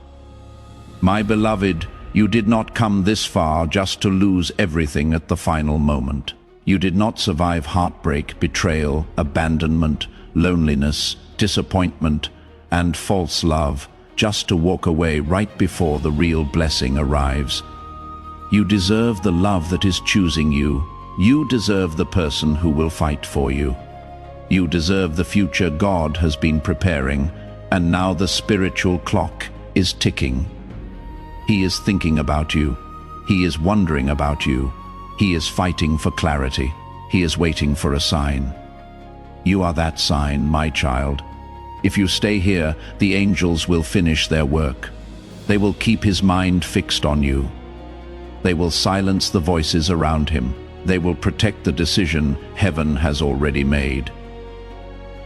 My beloved, you did not come this far just to lose everything at the final moment. You did not survive heartbreak, betrayal, abandonment, loneliness, disappointment, and false love, just to walk away right before the real blessing arrives. You deserve the love that is choosing you. You deserve the person who will fight for you. You deserve the future God has been preparing, and now the spiritual clock is ticking. He is thinking about you. He is wondering about you. He is fighting for clarity. He is waiting for a sign. You are that sign, my child. If you stay here, the angels will finish their work. They will keep his mind fixed on you. They will silence the voices around him. They will protect the decision heaven has already made.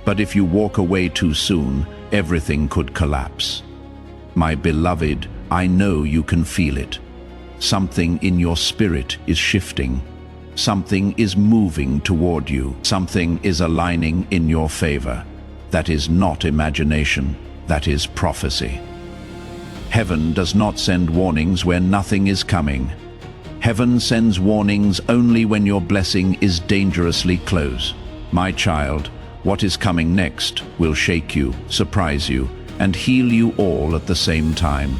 But if you walk away too soon, everything could collapse. My beloved, I know you can feel it. Something in your spirit is shifting. Something is moving toward you. Something is aligning in your favor. That is not imagination, that is prophecy. Heaven does not send warnings where nothing is coming. Heaven sends warnings only when your blessing is dangerously close. My child, what is coming next will shake you, surprise you, and heal you all at the same time.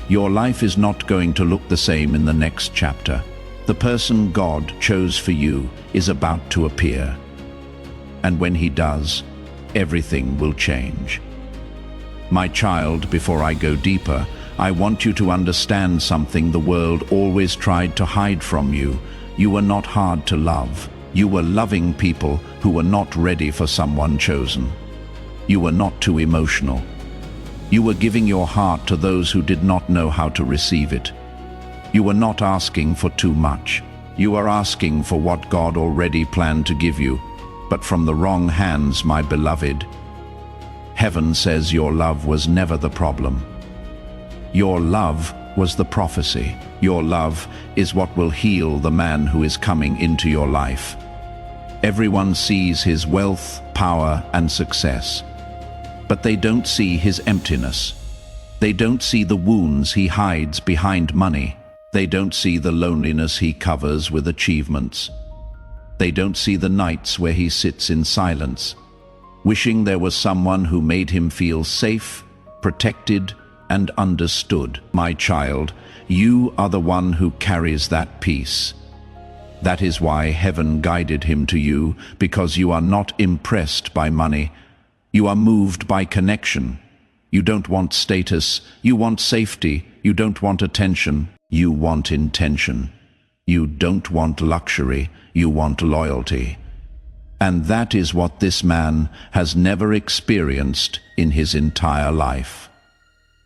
Your life is not going to look the same in the next chapter. The person God chose for you is about to appear. And when he does, everything will change. My child, before I go deeper, I want you to understand something the world always tried to hide from you. You were not hard to love. You were loving people who were not ready for someone chosen. You were not too emotional. You were giving your heart to those who did not know how to receive it. You were not asking for too much. You are asking for what God already planned to give you, but from the wrong hands, my beloved. Heaven says your love was never the problem. Your love was the prophecy. Your love is what will heal the man who is coming into your life. Everyone sees his wealth, power, and success, but they don't see his emptiness. They don't see the wounds he hides behind money. They don't see the loneliness he covers with achievements. They don't see the nights where he sits in silence, wishing there was someone who made him feel safe, protected, and understood. My child, you are the one who carries that peace. That is why heaven guided him to you, because you are not impressed by money. You are moved by connection. You don't want status, you want safety. You don't want attention, you want intention. You don't want luxury, you want loyalty. And that is what this man has never experienced in his entire life.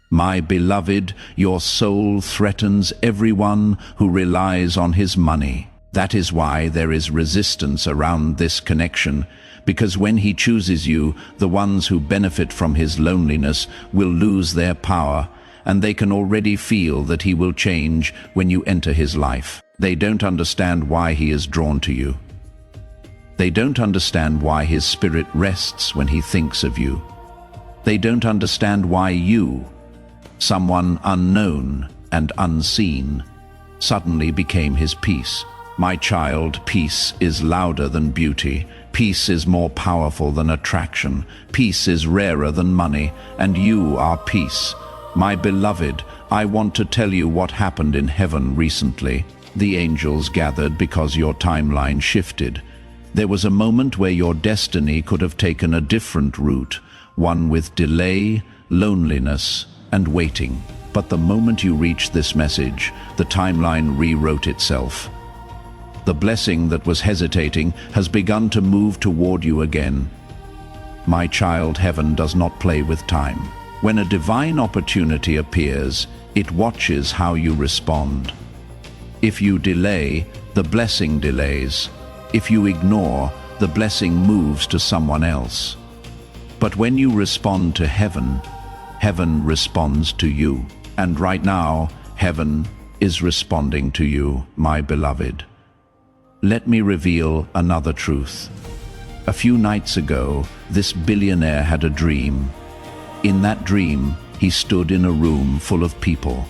My beloved, your soul threatens everyone who relies on his money. That is why there is resistance around this connection, because when he chooses you, the ones who benefit from his loneliness will lose their power, and they can already feel that he will change when you enter his life. They don't understand why he is drawn to you. They don't understand why his spirit rests when he thinks of you. They don't understand why you, someone unknown and unseen, suddenly became his peace. My child, peace is louder than beauty. Peace is more powerful than attraction. Peace is rarer than money, and you are peace. My beloved, I want to tell you what happened in heaven recently. The angels gathered because your timeline shifted. There was a moment where your destiny could have taken a different route, one with delay, loneliness, and waiting. But the moment you reached this message, the timeline rewrote itself. The blessing that was hesitating has begun to move toward you again. My child, heaven does not play with time. When a divine opportunity appears, it watches how you respond. If you delay, the blessing delays. If you ignore, the blessing moves to someone else. But when you respond to heaven, heaven responds to you. And right now, heaven is responding to you, my beloved. Let me reveal another truth. A few nights ago, this billionaire had a dream. In that dream, he stood in a room full of people,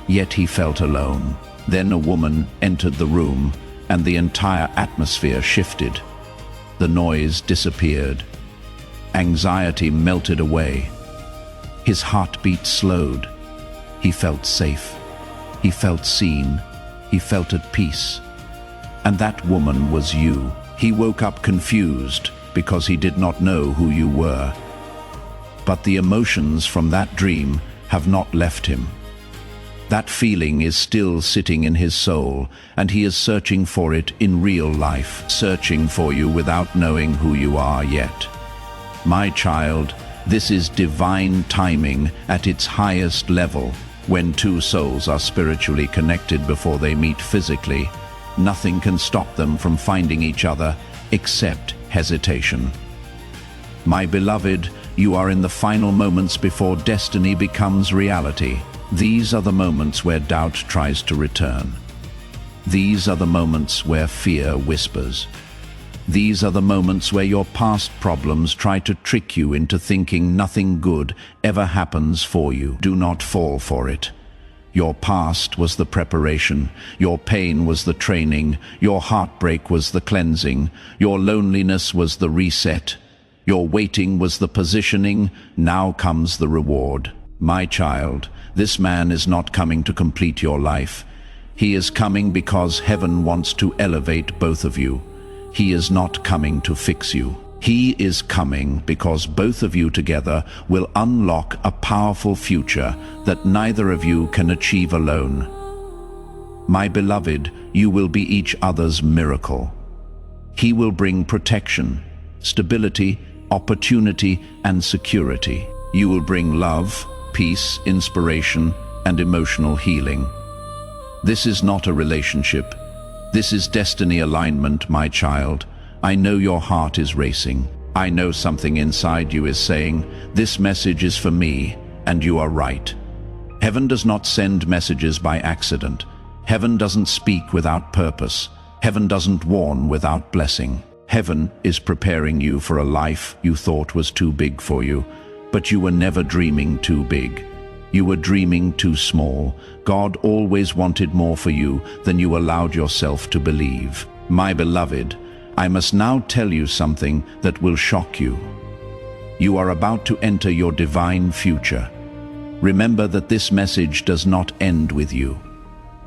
yet he felt alone. Then a woman entered the room, and the entire atmosphere shifted. The noise disappeared. Anxiety melted away. His heartbeat slowed. He felt safe. He felt seen. He felt at peace. And that woman was you. He woke up confused because he did not know who you were. But the emotions from that dream have not left him. That feeling is still sitting in his soul, and he is searching for it in real life, searching for you without knowing who you are yet. My child, this is divine timing at its highest level. When two souls are spiritually connected before they meet physically, nothing can stop them from finding each other except hesitation. My beloved, you are in the final moments before destiny becomes reality. These are the moments where doubt tries to return. These are the moments where fear whispers. These are the moments where your past problems try to trick you into thinking nothing good ever happens for you. Do not fall for it. Your past was the preparation, your pain was the training, your heartbreak was the cleansing, your loneliness was the reset, your waiting was the positioning. Now comes the reward. My child, this man is not coming to complete your life. He is coming because heaven wants to elevate both of you. He is not coming to fix you. He is coming because both of you together will unlock a powerful future that neither of you can achieve alone. My beloved, you will be each other's miracle. He will bring protection, stability, opportunity, and security. You will bring love, peace, inspiration, and emotional healing. This is not a relationship. This is destiny alignment, my child. I know your heart is racing. I know something inside you is saying, this message is for me, and you are right. Heaven does not send messages by accident. Heaven doesn't speak without purpose. Heaven doesn't warn without blessing. Heaven is preparing you for a life you thought was too big for you, but you were never dreaming too big. You were dreaming too small. God always wanted more for you than you allowed yourself to believe. My beloved, I must now tell you something that will shock you. You are about to enter your divine future. Remember that this message does not end with you.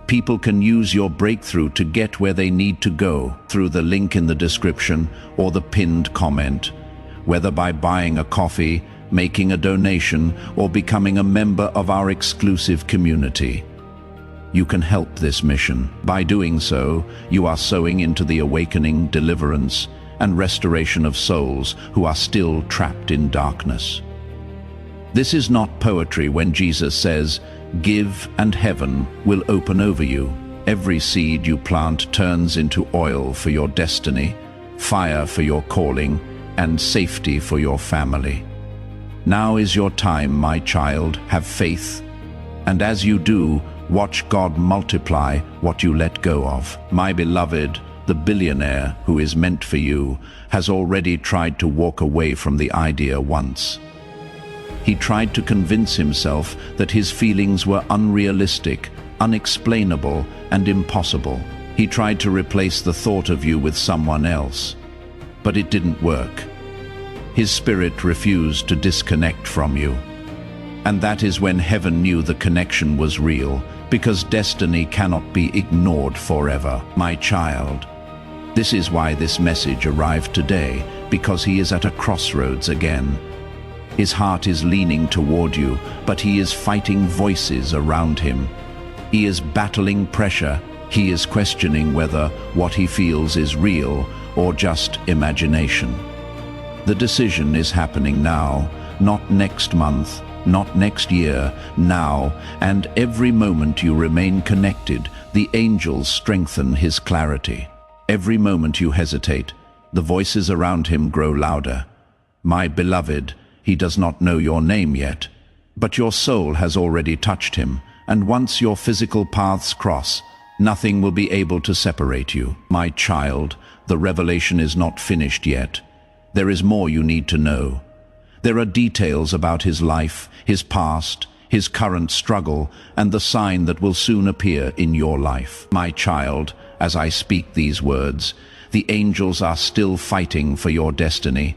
People can use your breakthrough to get where they need to go through the link in the description or the pinned comment, whether by buying a coffee, making a donation, or becoming a member of our exclusive community. You can help this mission. By doing so, you are sowing into the awakening, deliverance, and restoration of souls who are still trapped in darkness. This is not poetry when Jesus says, "Give and heaven will open over you." Every seed you plant turns into oil for your destiny, fire for your calling, and safety for your family. Now is your time, my child. Have faith. And as you do, watch God multiply what you let go of. My beloved, the billionaire who is meant for you has already tried to walk away from the idea once. He tried to convince himself that his feelings were unrealistic, unexplainable, and impossible. He tried to replace the thought of you with someone else. But it didn't work. His spirit refused to disconnect from you. And that is when heaven knew the connection was real, because destiny cannot be ignored forever. My child, this is why this message arrived today, because he is at a crossroads again. His heart is leaning toward you, but he is fighting voices around him. He is battling pressure. He is questioning whether what he feels is real or just imagination. The decision is happening now, not next month, not next year, now, and every moment you remain connected, the angels strengthen his clarity. Every moment you hesitate, the voices around him grow louder. My beloved, he does not know your name yet, but your soul has already touched him, and once your physical paths cross, nothing will be able to separate you. My child, the revelation is not finished yet. There is more you need to know. There are details about his life, his past, his current struggle, and the sign that will soon appear in your life. My child, as I speak these words, the angels are still fighting for your destiny.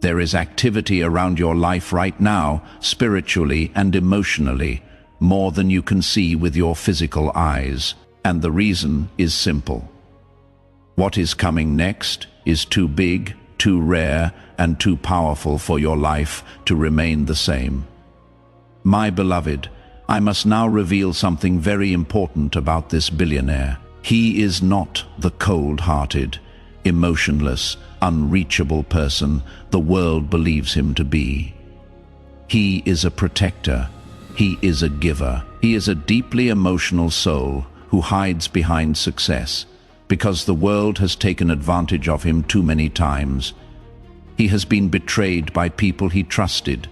There is activity around your life right now, spiritually and emotionally, more than you can see with your physical eyes. And the reason is simple. What is coming next is too big, too rare, and too powerful for your life to remain the same. My beloved, I must now reveal something very important about this billionaire. He is not the cold-hearted, emotionless, unreachable person the world believes him to be. He is a protector. He is a giver. He is a deeply emotional soul who hides behind success because the world has taken advantage of him too many times. He has been betrayed by people he trusted.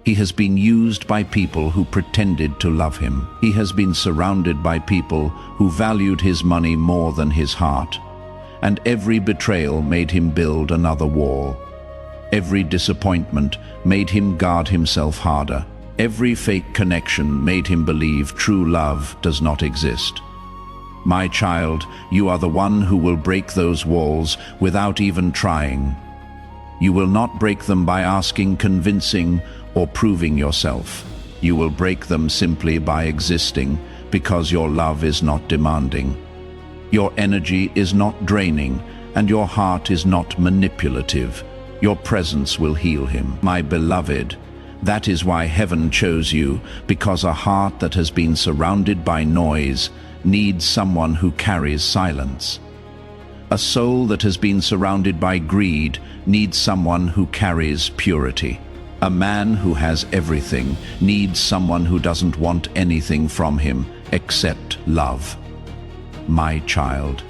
He has been used by people who pretended to love him. He has been surrounded by people who valued his money more than his heart. And every betrayal made him build another wall. Every disappointment made him guard himself harder. Every fake connection made him believe true love does not exist. My child, you are the one who will break those walls without even trying. You will not break them by asking, convincing, or proving yourself. You will break them simply by existing, because your love is not demanding. Your energy is not draining, and your heart is not manipulative. Your presence will heal him. My beloved, that is why heaven chose you, because a heart that has been surrounded by noise needs someone who carries silence. A soul that has been surrounded by greed needs someone who carries purity. A man who has everything needs someone who doesn't want anything from him except love. My child,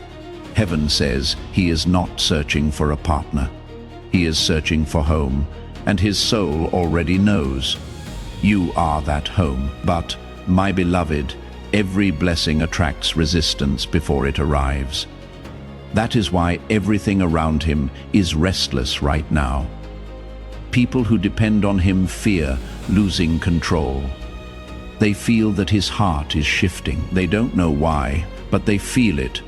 heaven says he is not searching for a partner. He is searching for home, and his soul already knows. You are that home, but, my beloved, every blessing attracts resistance before it arrives. That is why everything around him is restless right now. People who depend on him fear losing control. They feel that his heart is shifting. They don't know why, but they feel it.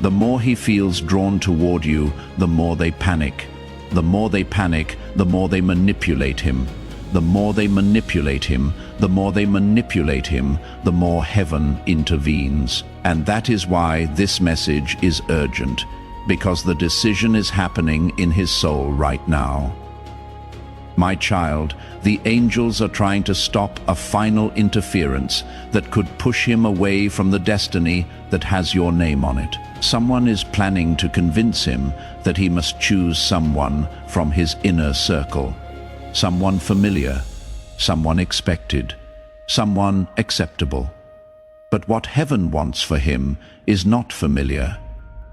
The more he feels drawn toward you, the more they panic. The more they panic, the more they manipulate him. The more they manipulate him, the more they manipulate him, the more heaven intervenes. And that is why this message is urgent, because the decision is happening in his soul right now. My child, the angels are trying to stop a final interference that could push him away from the destiny that has your name on it. Someone is planning to convince him that he must choose someone from his inner circle. Someone familiar, someone expected, someone acceptable. But what heaven wants for him is not familiar.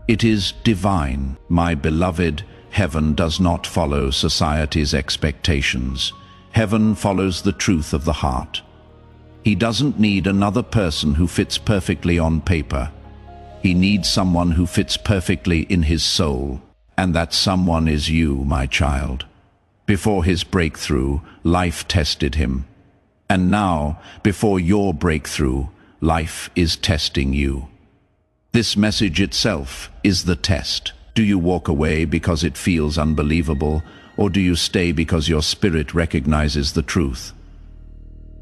It is divine. My beloved, heaven does not follow society's expectations. Heaven follows the truth of the heart. He doesn't need another person who fits perfectly on paper. He needs someone who fits perfectly in his soul. And that someone is you, my child. Before his breakthrough, life tested him. And now, before your breakthrough, life is testing you. This message itself is the test. Do you walk away because it feels unbelievable, or do you stay because your spirit recognizes the truth?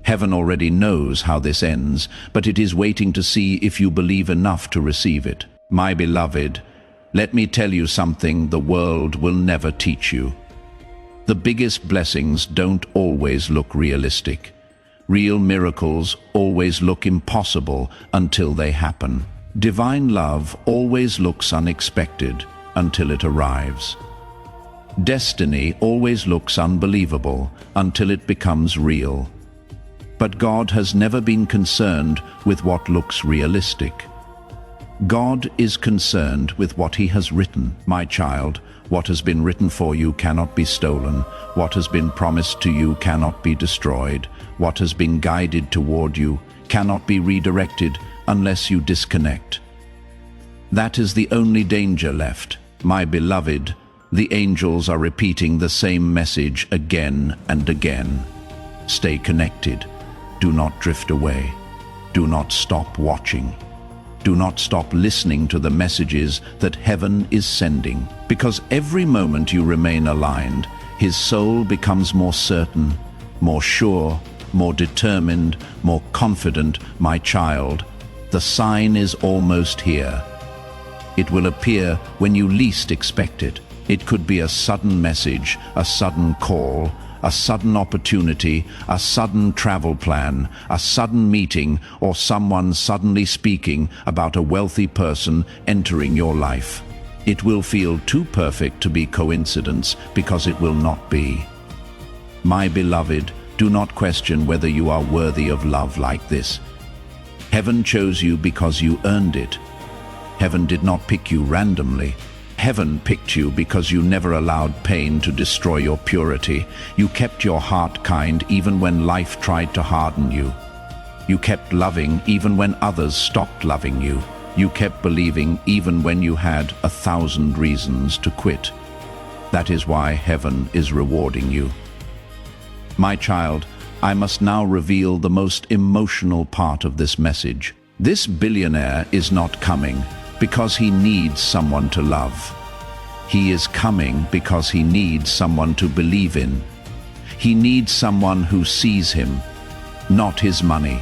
Heaven already knows how this ends, but it is waiting to see if you believe enough to receive it. My beloved, let me tell you something the world will never teach you. The biggest blessings don't always look realistic. Real miracles always look impossible until they happen. Divine love always looks unexpected until it arrives. Destiny always looks unbelievable until it becomes real. But God has never been concerned with what looks realistic. God is concerned with what he has written. My child, what has been written for you cannot be stolen. What has been promised to you cannot be destroyed. What has been guided toward you cannot be redirected unless you disconnect. That is the only danger left. My beloved, the angels are repeating the same message again and again. Stay connected. Do not drift away. Do not stop watching. Do not stop listening to the messages that heaven is sending. Because every moment you remain aligned, his soul becomes more certain, more sure, more determined, more confident. My child, the sign is almost here. It will appear when you least expect it. It could be a sudden message, a sudden call, a sudden opportunity, a sudden travel plan, a sudden meeting, or someone suddenly speaking about a wealthy person entering your life. It will feel too perfect to be coincidence because it will not be. My beloved, do not question whether you are worthy of love like this. Heaven chose you because you earned it. Heaven did not pick you randomly. Heaven picked you because you never allowed pain to destroy your purity. You kept your heart kind even when life tried to harden you. You kept loving even when others stopped loving you. You kept believing even when you had 1,000 reasons to quit. That is why heaven is rewarding you. My child, I must now reveal the most emotional part of this message. This billionaire is not coming because he needs someone to love. He is coming because he needs someone to believe in. He needs someone who sees him, not his money.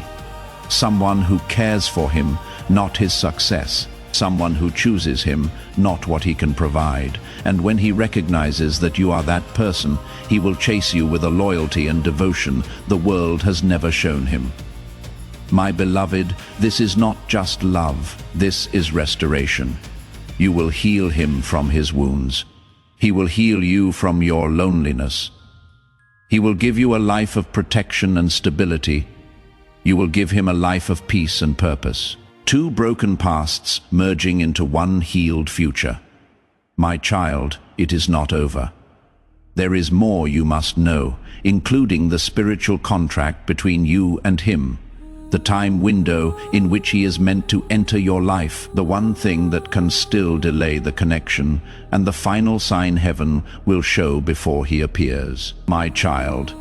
Someone who cares for him, not his success. Someone who chooses him, not what he can provide. And when he recognizes that you are that person, he will chase you with a loyalty and devotion the world has never shown him. My beloved, this is not just love, this is restoration. You will heal him from his wounds. He will heal you from your loneliness. He will give you a life of protection and stability. You will give him a life of peace and purpose. Two broken pasts merging into one healed future. My child, it is not over. There is more you must know, including the spiritual contract between you and him, the time window in which he is meant to enter your life, the one thing that can still delay the connection, and the final sign heaven will show before he appears. My child,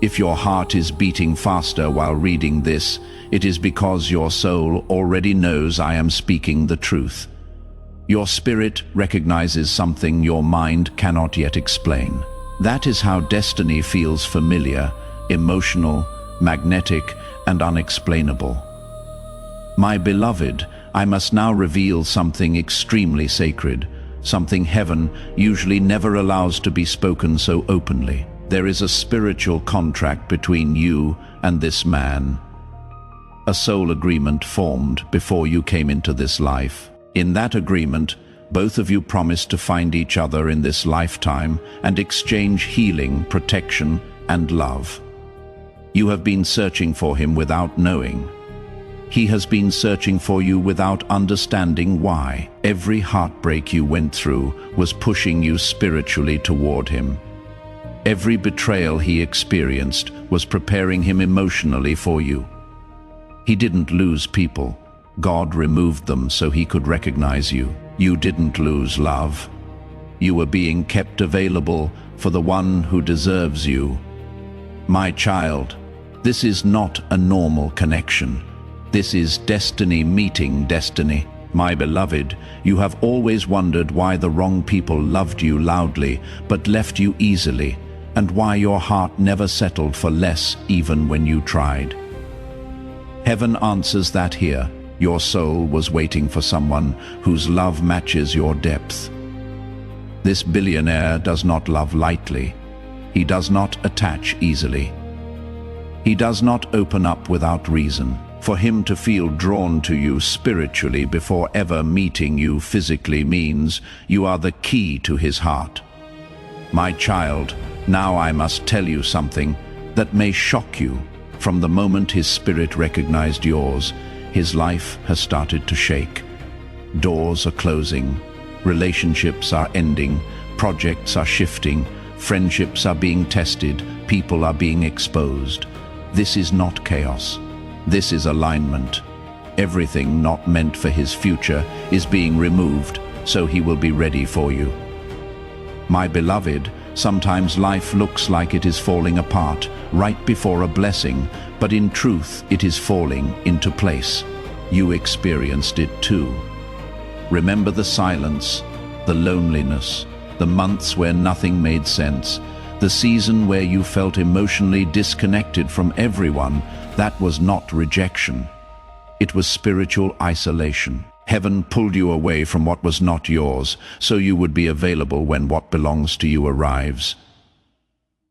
if your heart is beating faster while reading this, it is because your soul already knows I am speaking the truth. Your spirit recognizes something your mind cannot yet explain. That is how destiny feels familiar, emotional, magnetic, and unexplainable. My beloved, I must now reveal something extremely sacred, something heaven usually never allows to be spoken so openly. There is a spiritual contract between you and this man. A soul agreement formed before you came into this life. In that agreement, both of you promised to find each other in this lifetime and exchange healing, protection, and love. You have been searching for him without knowing. He has been searching for you without understanding why. Every heartbreak you went through was pushing you spiritually toward him. Every betrayal he experienced was preparing him emotionally for you. He didn't lose people. God removed them so he could recognize you. You didn't lose love. You were being kept available for the one who deserves you. My child, this is not a normal connection. This is destiny meeting destiny. My beloved, you have always wondered why the wrong people loved you loudly but left you easily, and why your heart never settled for less even when you tried. Heaven answers that here. Your soul was waiting for someone whose love matches your depth. This billionaire does not love lightly. He does not attach easily. He does not open up without reason. For him to feel drawn to you spiritually before ever meeting you physically means you are the key to his heart. My child, now I must tell you something that may shock you. From the moment his spirit recognized yours, his life has started to shake. Doors are closing, relationships are ending, projects are shifting, friendships are being tested, people are being exposed. This is not chaos. This is alignment. Everything not meant for his future is being removed, so he will be ready for you. My beloved, sometimes life looks like it is falling apart right before a blessing, but in truth it is falling into place. You experienced it too. Remember the silence, the loneliness, the months where nothing made sense, the season where you felt emotionally disconnected from everyone. That was not rejection. It was spiritual isolation. Heaven pulled you away from what was not yours, so you would be available when what belongs to you arrives.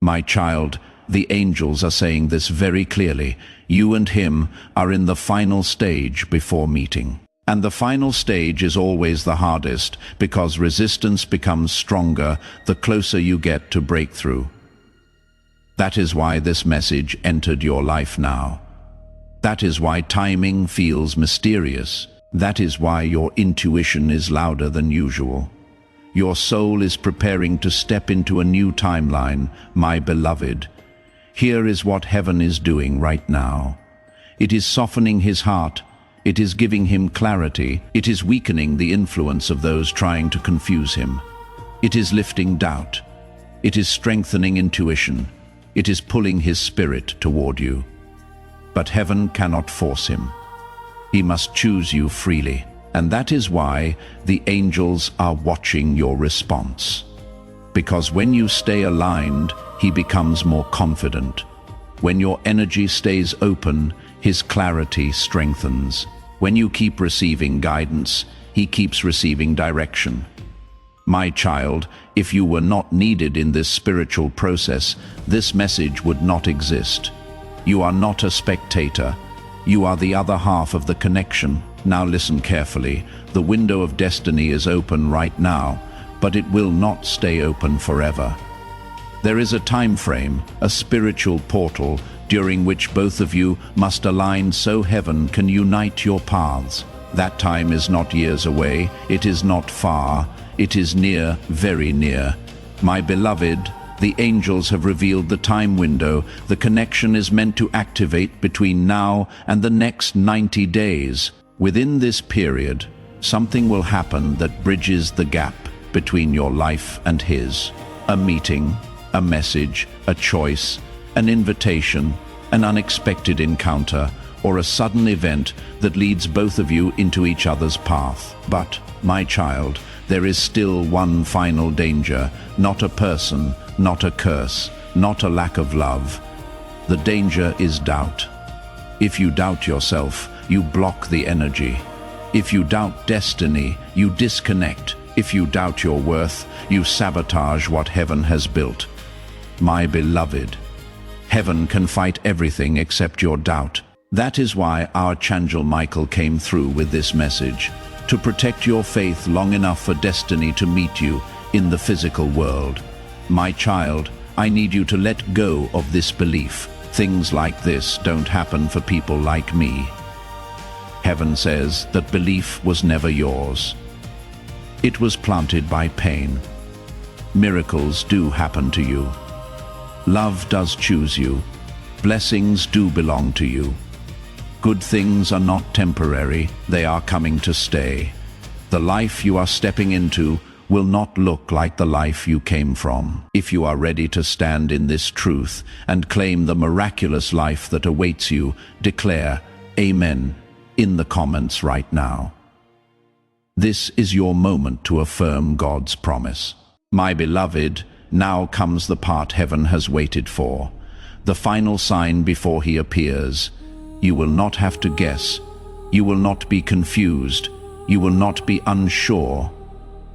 My child, the angels are saying this very clearly. You and him are in the final stage before meeting. And the final stage is always the hardest, because resistance becomes stronger the closer you get to breakthrough. That is why this message entered your life now. That is why timing feels mysterious. That is why your intuition is louder than usual. Your soul is preparing to step into a new timeline, my beloved. Here is what heaven is doing right now. It is softening his heart. It is giving him clarity. It is weakening the influence of those trying to confuse him. It is lifting doubt. It is strengthening intuition. It is pulling his spirit toward you. But heaven cannot force him. He must choose you freely. And that is why the angels are watching your response. Because when you stay aligned, he becomes more confident. When your energy stays open, his clarity strengthens. When you keep receiving guidance, he keeps receiving direction. My child, if you were not needed in this spiritual process, this message would not exist. You are not a spectator. You are the other half of the connection. Now listen carefully. The window of destiny is open right now, but it will not stay open forever. There is a time frame, a spiritual portal, during which both of you must align so heaven can unite your paths. That time is not years away, it is not far, it is near, very near. My beloved, the angels have revealed the time window. The connection is meant to activate between now and the next 90 days. Within this period, something will happen that bridges the gap between your life and his. A meeting, a message, a choice, an invitation, an unexpected encounter, or a sudden event that leads both of you into each other's path. But, my child, there is still one final danger, not a person, not a curse, not a lack of love. The danger is doubt. If you doubt yourself, you block the energy. If you doubt destiny, you disconnect. If you doubt your worth, you sabotage what heaven has built. My beloved, heaven can fight everything except your doubt. That is why Archangel Michael came through with this message, to protect your faith long enough for destiny to meet you in the physical world. My child, I need you to let go of this belief. Things like this don't happen for people like me. Heaven says that belief was never yours. It was planted by pain. Miracles do happen to you. Love does choose you. Blessings do belong to you. Good things are not temporary, they are coming to stay. The life you are stepping into will not look like the life you came from. If you are ready to stand in this truth and claim the miraculous life that awaits you, declare Amen in the comments right now. This is your moment to affirm God's promise. My beloved, now comes the part heaven has waited for, the final sign before he appears. You will not have to guess. You will not be confused. You will not be unsure.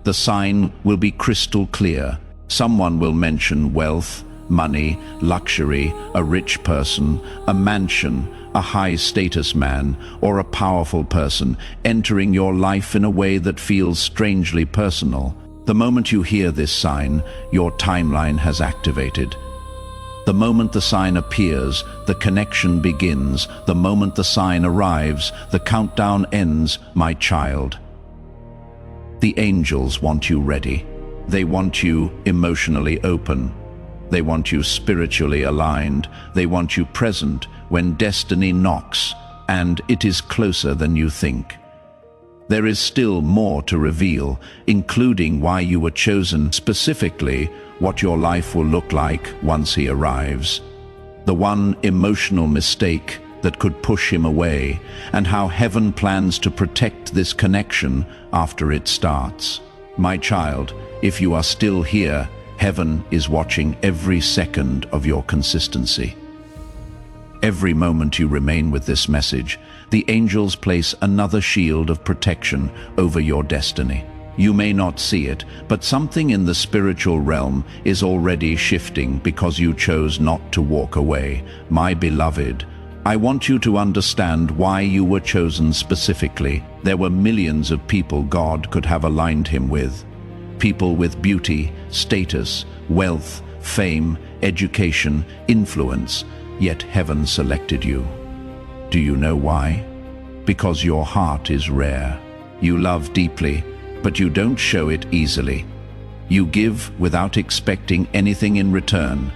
The sign will be crystal clear. Someone will mention wealth, money, luxury, a rich person, a mansion, a high-status man, or a powerful person entering your life in a way that feels strangely personal. The moment you hear this sign, your timeline has activated. The moment the sign appears, the connection begins. The moment the sign arrives, the countdown ends, my child. The angels want you ready. They want you emotionally open. They want you spiritually aligned. They want you present when destiny knocks, and it is closer than you think. There is still more to reveal, including why you were chosen, specifically what your life will look like once he arrives. The one emotional mistake that could push him away, and how heaven plans to protect this connection after it starts. My child, if you are still here, heaven is watching every second of your consistency. Every moment you remain with this message, the angels place another shield of protection over your destiny. You may not see it, but something in the spiritual realm is already shifting because you chose not to walk away. My beloved, I want you to understand why you were chosen specifically. There were millions of people God could have aligned him with. People with beauty, status, wealth, fame, education, influence, yet heaven selected you. Do you know why? Because your heart is rare. You love deeply, but you don't show it easily. You give without expecting anything in return.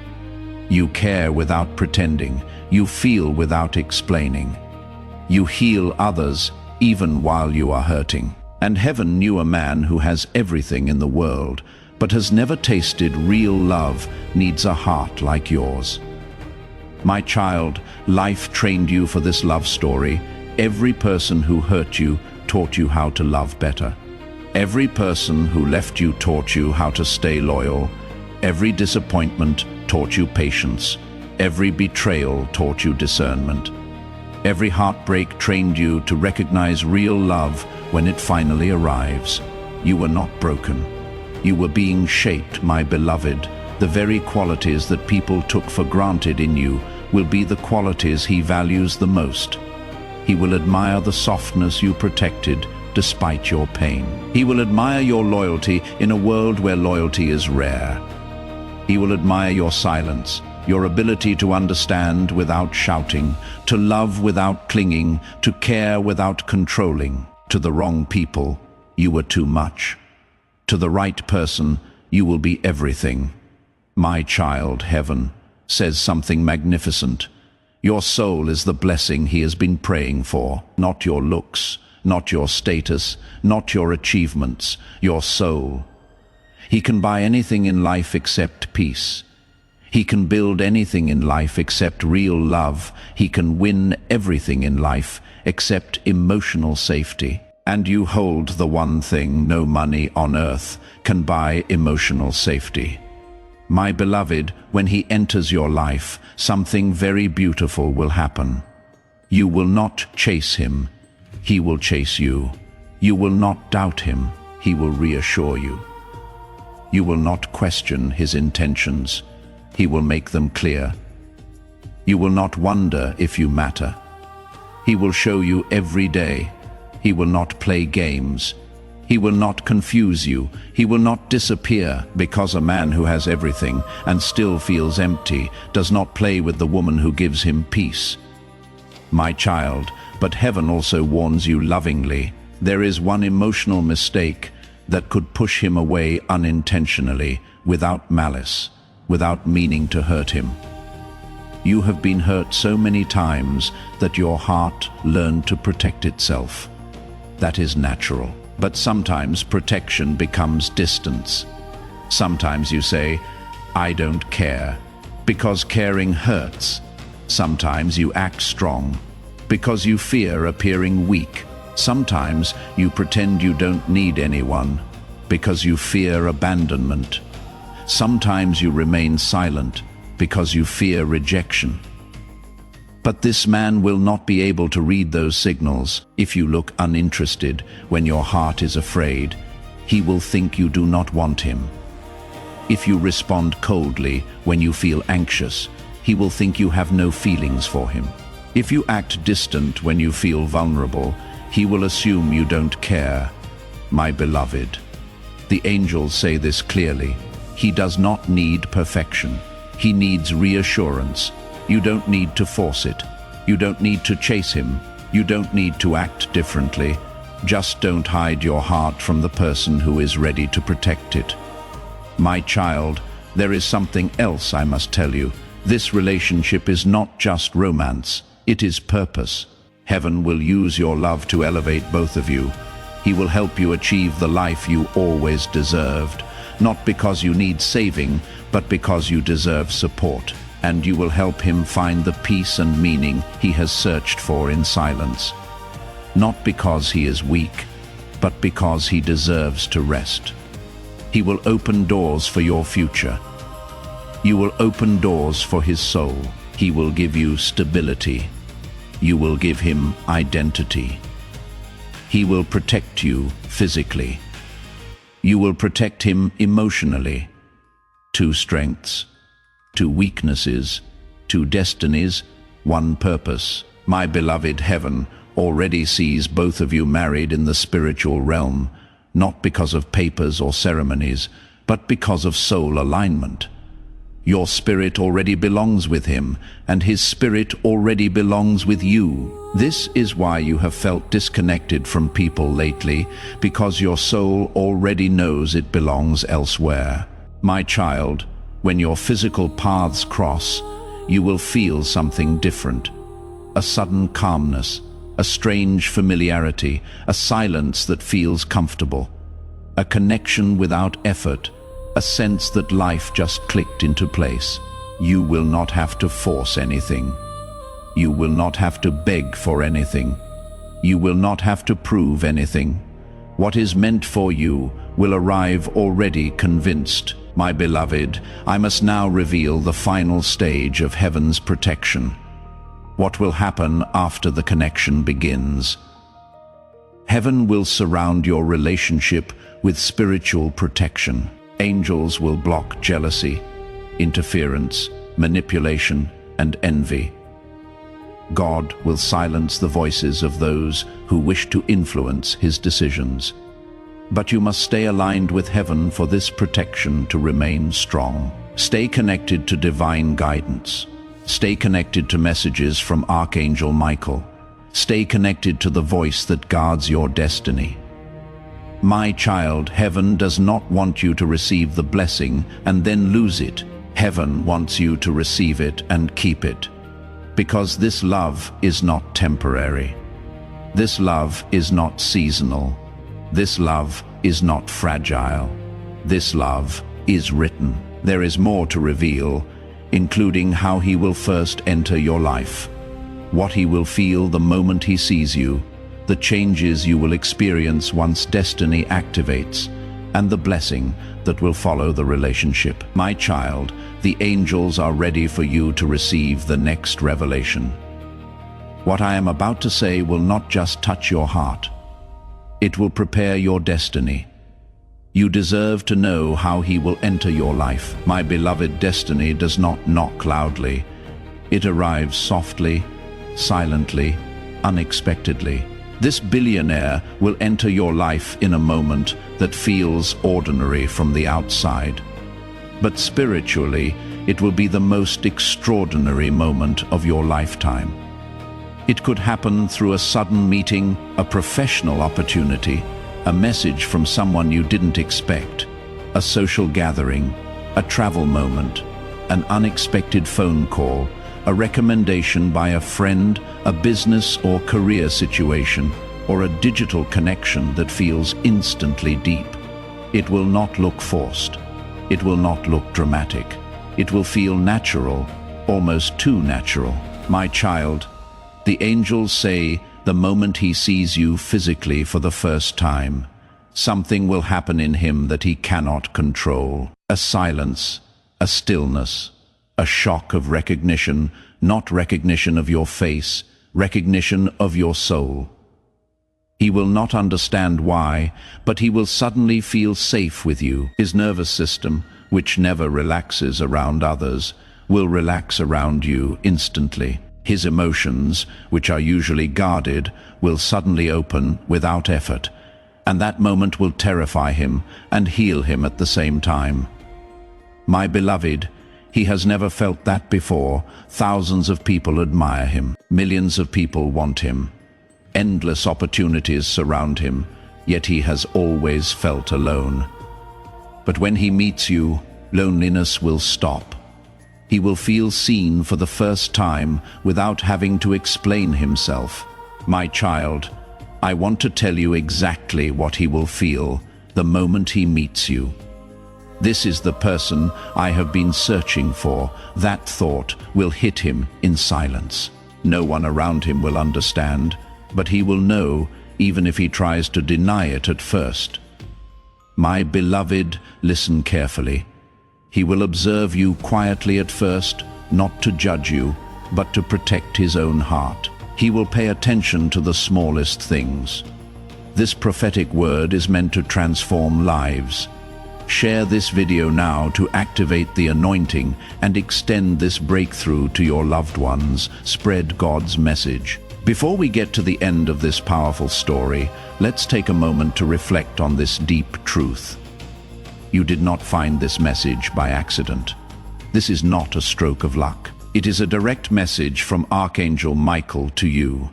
You care without pretending. You feel without explaining. You heal others even while you are hurting. And heaven knew a man who has everything in the world, but has never tasted real love, needs a heart like yours. My child, life trained you for this love story. Every person who hurt you taught you how to love better. Every person who left you taught you how to stay loyal. Every disappointment taught you patience. Every betrayal taught you discernment. Every heartbreak trained you to recognize real love when it finally arrives. You were not broken. You were being shaped, my beloved. The very qualities that people took for granted in you will be the qualities he values the most. He will admire the softness you protected despite your pain. He will admire your loyalty in a world where loyalty is rare. He will admire your silence, your ability to understand without shouting, to love without clinging, to care without controlling. To the wrong people, you were too much. To the right person, you will be everything. My child, heaven, says something magnificent. Your soul is the blessing he has been praying for, not your looks, not your status, not your achievements, your soul. He can buy anything in life except peace. He can build anything in life except real love. He can win everything in life except emotional safety. And you hold the one thing no money on earth can buy: emotional safety. My beloved, when he enters your life, something very beautiful will happen. You will not chase him, he will chase you. You will not doubt him, he will reassure you. You will not question his intentions, he will make them clear. You will not wonder if you matter. He will show you every day. He will not play games. He will not confuse you. He will not disappear, because a man who has everything and still feels empty does not play with the woman who gives him peace. My child, but heaven also warns you lovingly. There is one emotional mistake that could push him away unintentionally, without malice, without meaning to hurt him. You have been hurt so many times that your heart learned to protect itself. That is natural. But sometimes protection becomes distance. Sometimes you say, I don't care, because caring hurts. Sometimes you act strong, because you fear appearing weak. Sometimes you pretend you don't need anyone, because you fear abandonment. Sometimes you remain silent, because you fear rejection. But this man will not be able to read those signals. If you look uninterested when your heart is afraid, he will think you do not want him. If you respond coldly when you feel anxious, he will think you have no feelings for him. If you act distant when you feel vulnerable, he will assume you don't care. My beloved, the angels say this clearly. He does not need perfection. He needs reassurance. You don't need to force it. You don't need to chase him. You don't need to act differently. Just don't hide your heart from the person who is ready to protect it. My child, there is something else I must tell you. This relationship is not just romance. It is purpose. Heaven will use your love to elevate both of you. He will help you achieve the life you always deserved, not because you need saving, but because you deserve support. And you will help him find the peace and meaning he has searched for in silence. Not because he is weak, but because he deserves to rest. He will open doors for your future. You will open doors for his soul. He will give you stability. You will give him identity. He will protect you physically. You will protect him emotionally. Two strengths. Two weaknesses, two destinies, one purpose. My beloved, heaven already sees both of you married in the spiritual realm, not because of papers or ceremonies, but because of soul alignment. Your spirit already belongs with him, and his spirit already belongs with you. This is why you have felt disconnected from people lately, because your soul already knows it belongs elsewhere. My child, when your physical paths cross, you will feel something different. A sudden calmness, a strange familiarity, a silence that feels comfortable, a connection without effort, a sense that life just clicked into place. You will not have to force anything. You will not have to beg for anything. You will not have to prove anything. What is meant for you will arrive already convinced. My beloved, I must now reveal the final stage of heaven's protection. What will happen after the connection begins? Heaven will surround your relationship with spiritual protection. Angels will block jealousy, interference, manipulation, and envy. God will silence the voices of those who wish to influence his decisions. But you must stay aligned with heaven for this protection to remain strong. Stay connected to divine guidance. Stay connected to messages from Archangel Michael. Stay connected to the voice that guards your destiny. My child, heaven does not want you to receive the blessing and then lose it. Heaven wants you to receive it and keep it. Because this love is not temporary. This love is not seasonal. This love is not fragile. This love is written. There is more to reveal, including how he will first enter your life, what he will feel the moment he sees you, the changes you will experience once destiny activates, and the blessing that will follow the relationship. My child, the angels are ready for you to receive the next revelation. What I am about to say will not just touch your heart. It will prepare your destiny. You deserve to know how he will enter your life. My beloved, destiny does not knock loudly. It arrives softly, silently, unexpectedly. This billionaire will enter your life in a moment that feels ordinary from the outside. But spiritually, it will be the most extraordinary moment of your lifetime. It could happen through a sudden meeting, a professional opportunity, a message from someone you didn't expect, a social gathering, a travel moment, an unexpected phone call, a recommendation by a friend, a business or career situation, or a digital connection that feels instantly deep. It will not look forced. It will not look dramatic. It will feel natural, almost too natural. My child, the angels say, the moment he sees you physically for the first time, something will happen in him that he cannot control. A silence, a stillness, a shock of recognition, not recognition of your face, recognition of your soul. He will not understand why, but he will suddenly feel safe with you. His nervous system, which never relaxes around others, will relax around you instantly. His emotions, which are usually guarded, will suddenly open without effort, and that moment will terrify him and heal him at the same time. My beloved, he has never felt that before. Thousands of people admire him. Millions of people want him. Endless opportunities surround him, yet he has always felt alone. But when he meets you, loneliness will stop. He will feel seen for the first time without having to explain himself. My child, I want to tell you exactly what he will feel the moment he meets you. This is the person I have been searching for. That thought will hit him in silence. No one around him will understand, but he will know even if he tries to deny it at first. My beloved, listen carefully. He will observe you quietly at first, not to judge you, but to protect his own heart. He will pay attention to the smallest things. This prophetic word is meant to transform lives. Share this video now to activate the anointing and extend this breakthrough to your loved ones. Spread God's message. Before we get to the end of this powerful story, let's take a moment to reflect on this deep truth. You did not find this message by accident. This is not a stroke of luck. It is a direct message from Archangel Michael to you.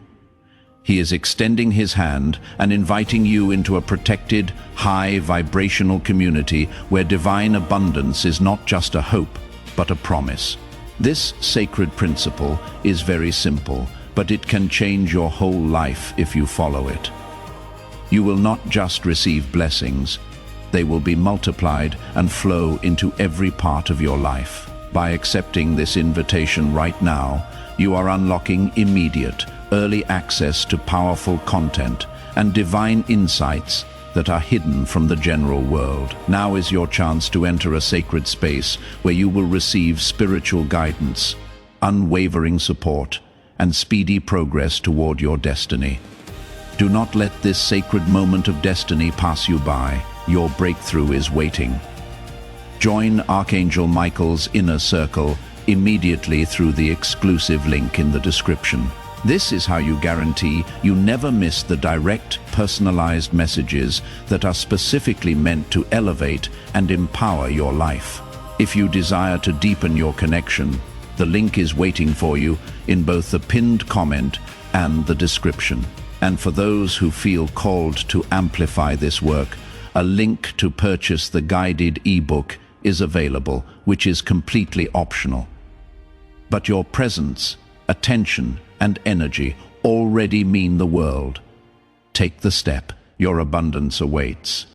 He is extending his hand and inviting you into a protected, high vibrational community where divine abundance is not just a hope, but a promise. This sacred principle is very simple, but it can change your whole life if you follow it. You will not just receive blessings, they will be multiplied and flow into every part of your life. By accepting this invitation right now, you are unlocking immediate, early access to powerful content and divine insights that are hidden from the general world. Now is your chance to enter a sacred space where you will receive spiritual guidance, unwavering support, and speedy progress toward your destiny. Do not let this sacred moment of destiny pass you by. Your breakthrough is waiting. Join Archangel Michael's inner circle immediately through the exclusive link in the description. This is how you guarantee you never miss the direct, personalized messages that are specifically meant to elevate and empower your life. If you desire to deepen your connection, the link is waiting for you in both the pinned comment and the description. And for those who feel called to amplify this work, a link to purchase the guided ebook is available, which is completely optional. But your presence, attention, and energy already mean the world. Take the step. Your abundance awaits.